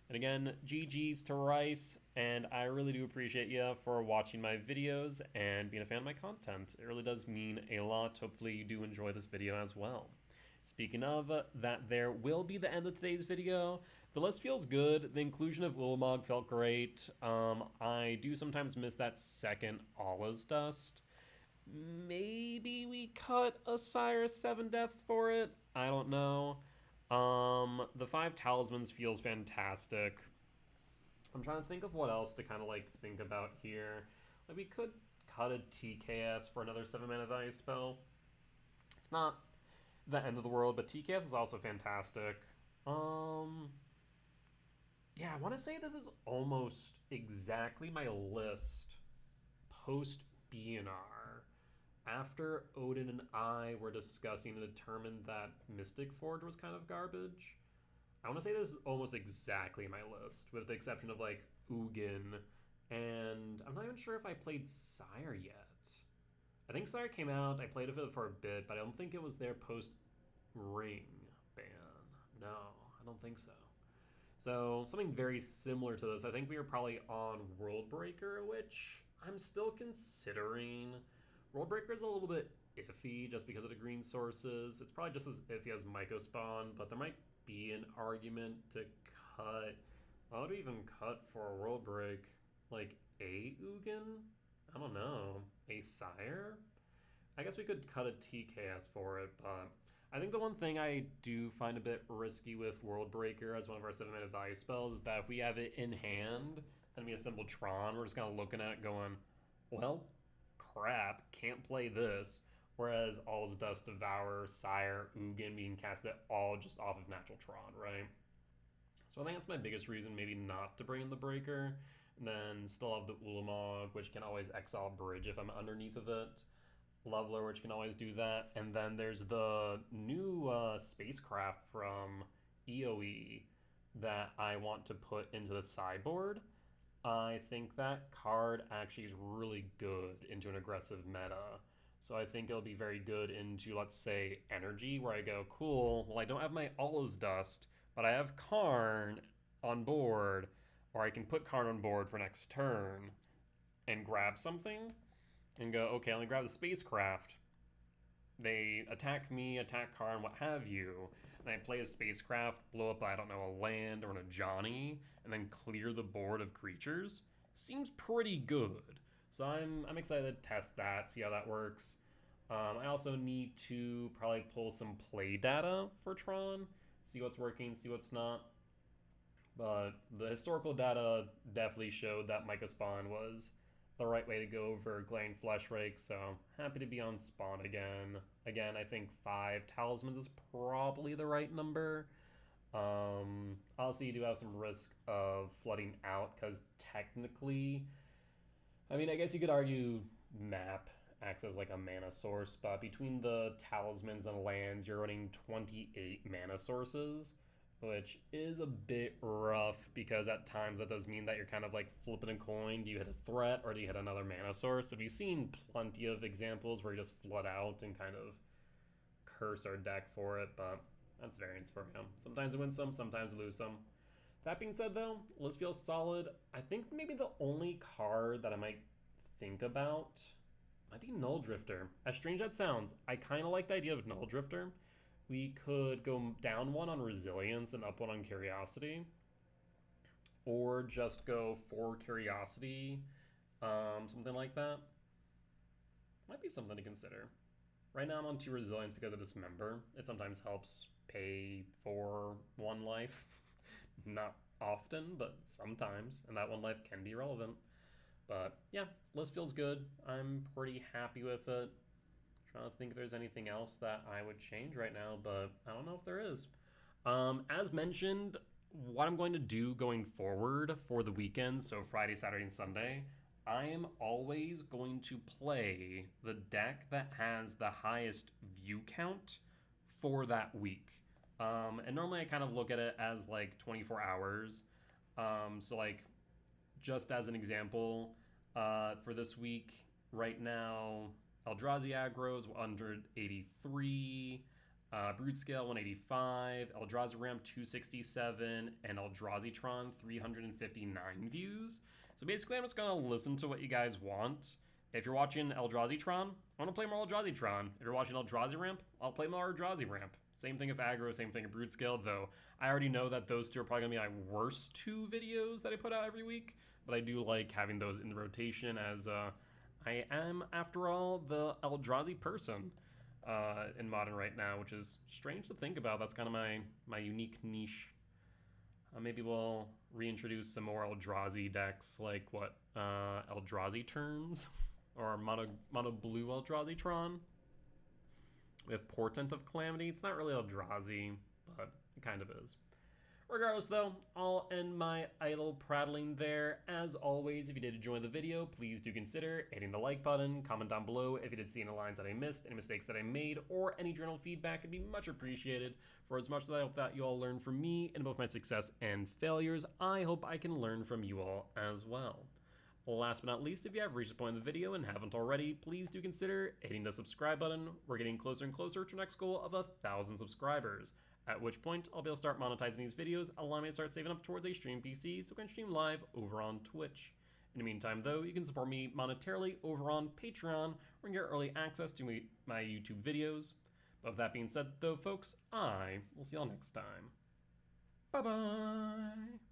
And again, GG's to Rice, and I really do appreciate you for watching my videos and being a fan of my content. It really does mean a lot. Hopefully you do enjoy this video as well. Speaking of, that there will be the end of today's video. The list feels good. The inclusion of Ulamog felt great. I do sometimes miss that second Allah's Dust. Maybe we cut a Sire 7 deaths for it. I don't know. The 5 Talismans feels fantastic. I'm trying to think of what else to kind of like think about here. Like we could cut a TKS for another 7-mana value spell. It's not the end of the world, but TKS is also fantastic. Yeah, I want to say this is almost exactly my list post BNR. After Odin and I were discussing and determined that Mystic Forge was kind of garbage, I want to say this is almost exactly my list, with the exception of like Ugin, and I'm not even sure if I played Sire yet. I think Sire came out, I played it for a bit, but I don't think it was their post-Ring ban. No, I don't think so. So something very similar to this, I think we were probably on Worldbreaker, which I'm still considering. Worldbreaker is a little bit iffy just because of the green sources. It's probably just as iffy as Mycospawn, but there might be an argument to cut. Why would we even cut for a world break? Like a Ugin? I don't know. A Sire? I guess we could cut a TKS for it, but I think the one thing I do find a bit risky with World Breaker as one of our 7-minute value spells is that if we have it in hand and we assemble Tron, we're just kind of looking at it going, well, crap, can't play this. Whereas All's Dust, Devour, Sire, Ugin being casted all just off of natural Tron, right? So I think that's my biggest reason maybe not to bring in the Breaker. And then still have the Ulamog, which can always exile Bridge if I'm underneath of it. Leveler, which can always do that. And then there's the new spacecraft from EOE that I want to put into the sideboard. I think that card actually is really good into an aggressive meta. So I think it'll be very good into, let's say, energy, where I go, cool, well, I don't have my All's Dust, but I have Karn on board, or I can put Karn on board for next turn and grab something and go, okay, let me grab the spacecraft. They attack me, attack Karn, what have you, and I play a spacecraft, blow up, I don't know, a land or a Johnny, and then clear the board of creatures. Seems pretty good. So I'm excited to test that, see how that works. I also need to probably pull some play data for Tron, see what's working, see what's not. But the historical data definitely showed that Mycospawn was the right way to go over Glaring Fleshrake, so happy to be on Spawn again. Again, I think 5 Talismans is probably the right number. Also, you do have some risk of flooding out, because technically, I mean, I guess you could argue map acts as like a mana source, but between the Talismans and lands, you're running 28 mana sources, which is a bit rough because at times that does mean that you're kind of like flipping a coin. Do you hit a threat or do you hit another mana source? So we've seen plenty of examples where you just flood out and kind of curse our deck for it, but that's variance for him. Sometimes win some, sometimes lose some. That being said though, list feels solid. I think maybe the only card that I might think about might be Null Drifter. As strange as that sounds, I kind of like the idea of Null Drifter. We could go down 1 on Resilience and up 1 on Curiosity. Or just go 4 Curiosity, something like that. Might be something to consider. Right now I'm on 2 Resilience because of Dismember. It sometimes helps pay for 1 life. Not often, but sometimes. And that 1 life can be relevant. But yeah, list feels good. I'm pretty happy with it. Trying to think if there's anything else that I would change right now, but I don't know if there is. As mentioned, what I'm going to do going forward for the weekend, so Friday, Saturday, and Sunday, I am always going to play the deck that has the highest view count for that week. And normally I kind of look at it as like 24 hours. So like, just as an example, for this week, right now, Eldrazi aggro is 183, Broodscale 185, Eldrazi ramp 267, and Eldrazi Tron 359 views. So basically, I'm just gonna listen to what you guys want. If you're watching Eldrazi Tron, I want to play more Eldrazi Tron. If you're watching Eldrazi ramp, I'll play more Eldrazi ramp. Same thing if aggro, same thing if Broodscale, though I already know that those 2 are probably gonna be my worst 2 videos that I put out every week, but I do like having those in the rotation as I am, after all, the Eldrazi person in Modern right now, which is strange to think about. That's kind of my unique niche. Maybe we'll reintroduce some more Eldrazi decks, like what, Eldrazi turns, or mono blue Eldrazi Tron. We have Portent of Calamity. It's not really Eldrazi, but it kind of is. Regardless though, I'll end my idle prattling there. As always, if you did enjoy the video, please do consider hitting the like button, comment down below if you did see any lines that I missed, any mistakes that I made, or any general feedback. It'd be much appreciated. For as much as I hope that you all learn from me in both my success and failures, I hope I can learn from you all as well. Last but not least, if you have reached this point in the video and haven't already, please do consider hitting the subscribe button. We're getting closer and closer to our next goal of 1,000 subscribers. At which point, I'll be able to start monetizing these videos, allowing me to start saving up towards a stream PC so I can stream live over on Twitch. In the meantime, though, you can support me monetarily over on Patreon, where you get early access to my YouTube videos. But with that being said, though, folks, I will see y'all next time. Bye-bye!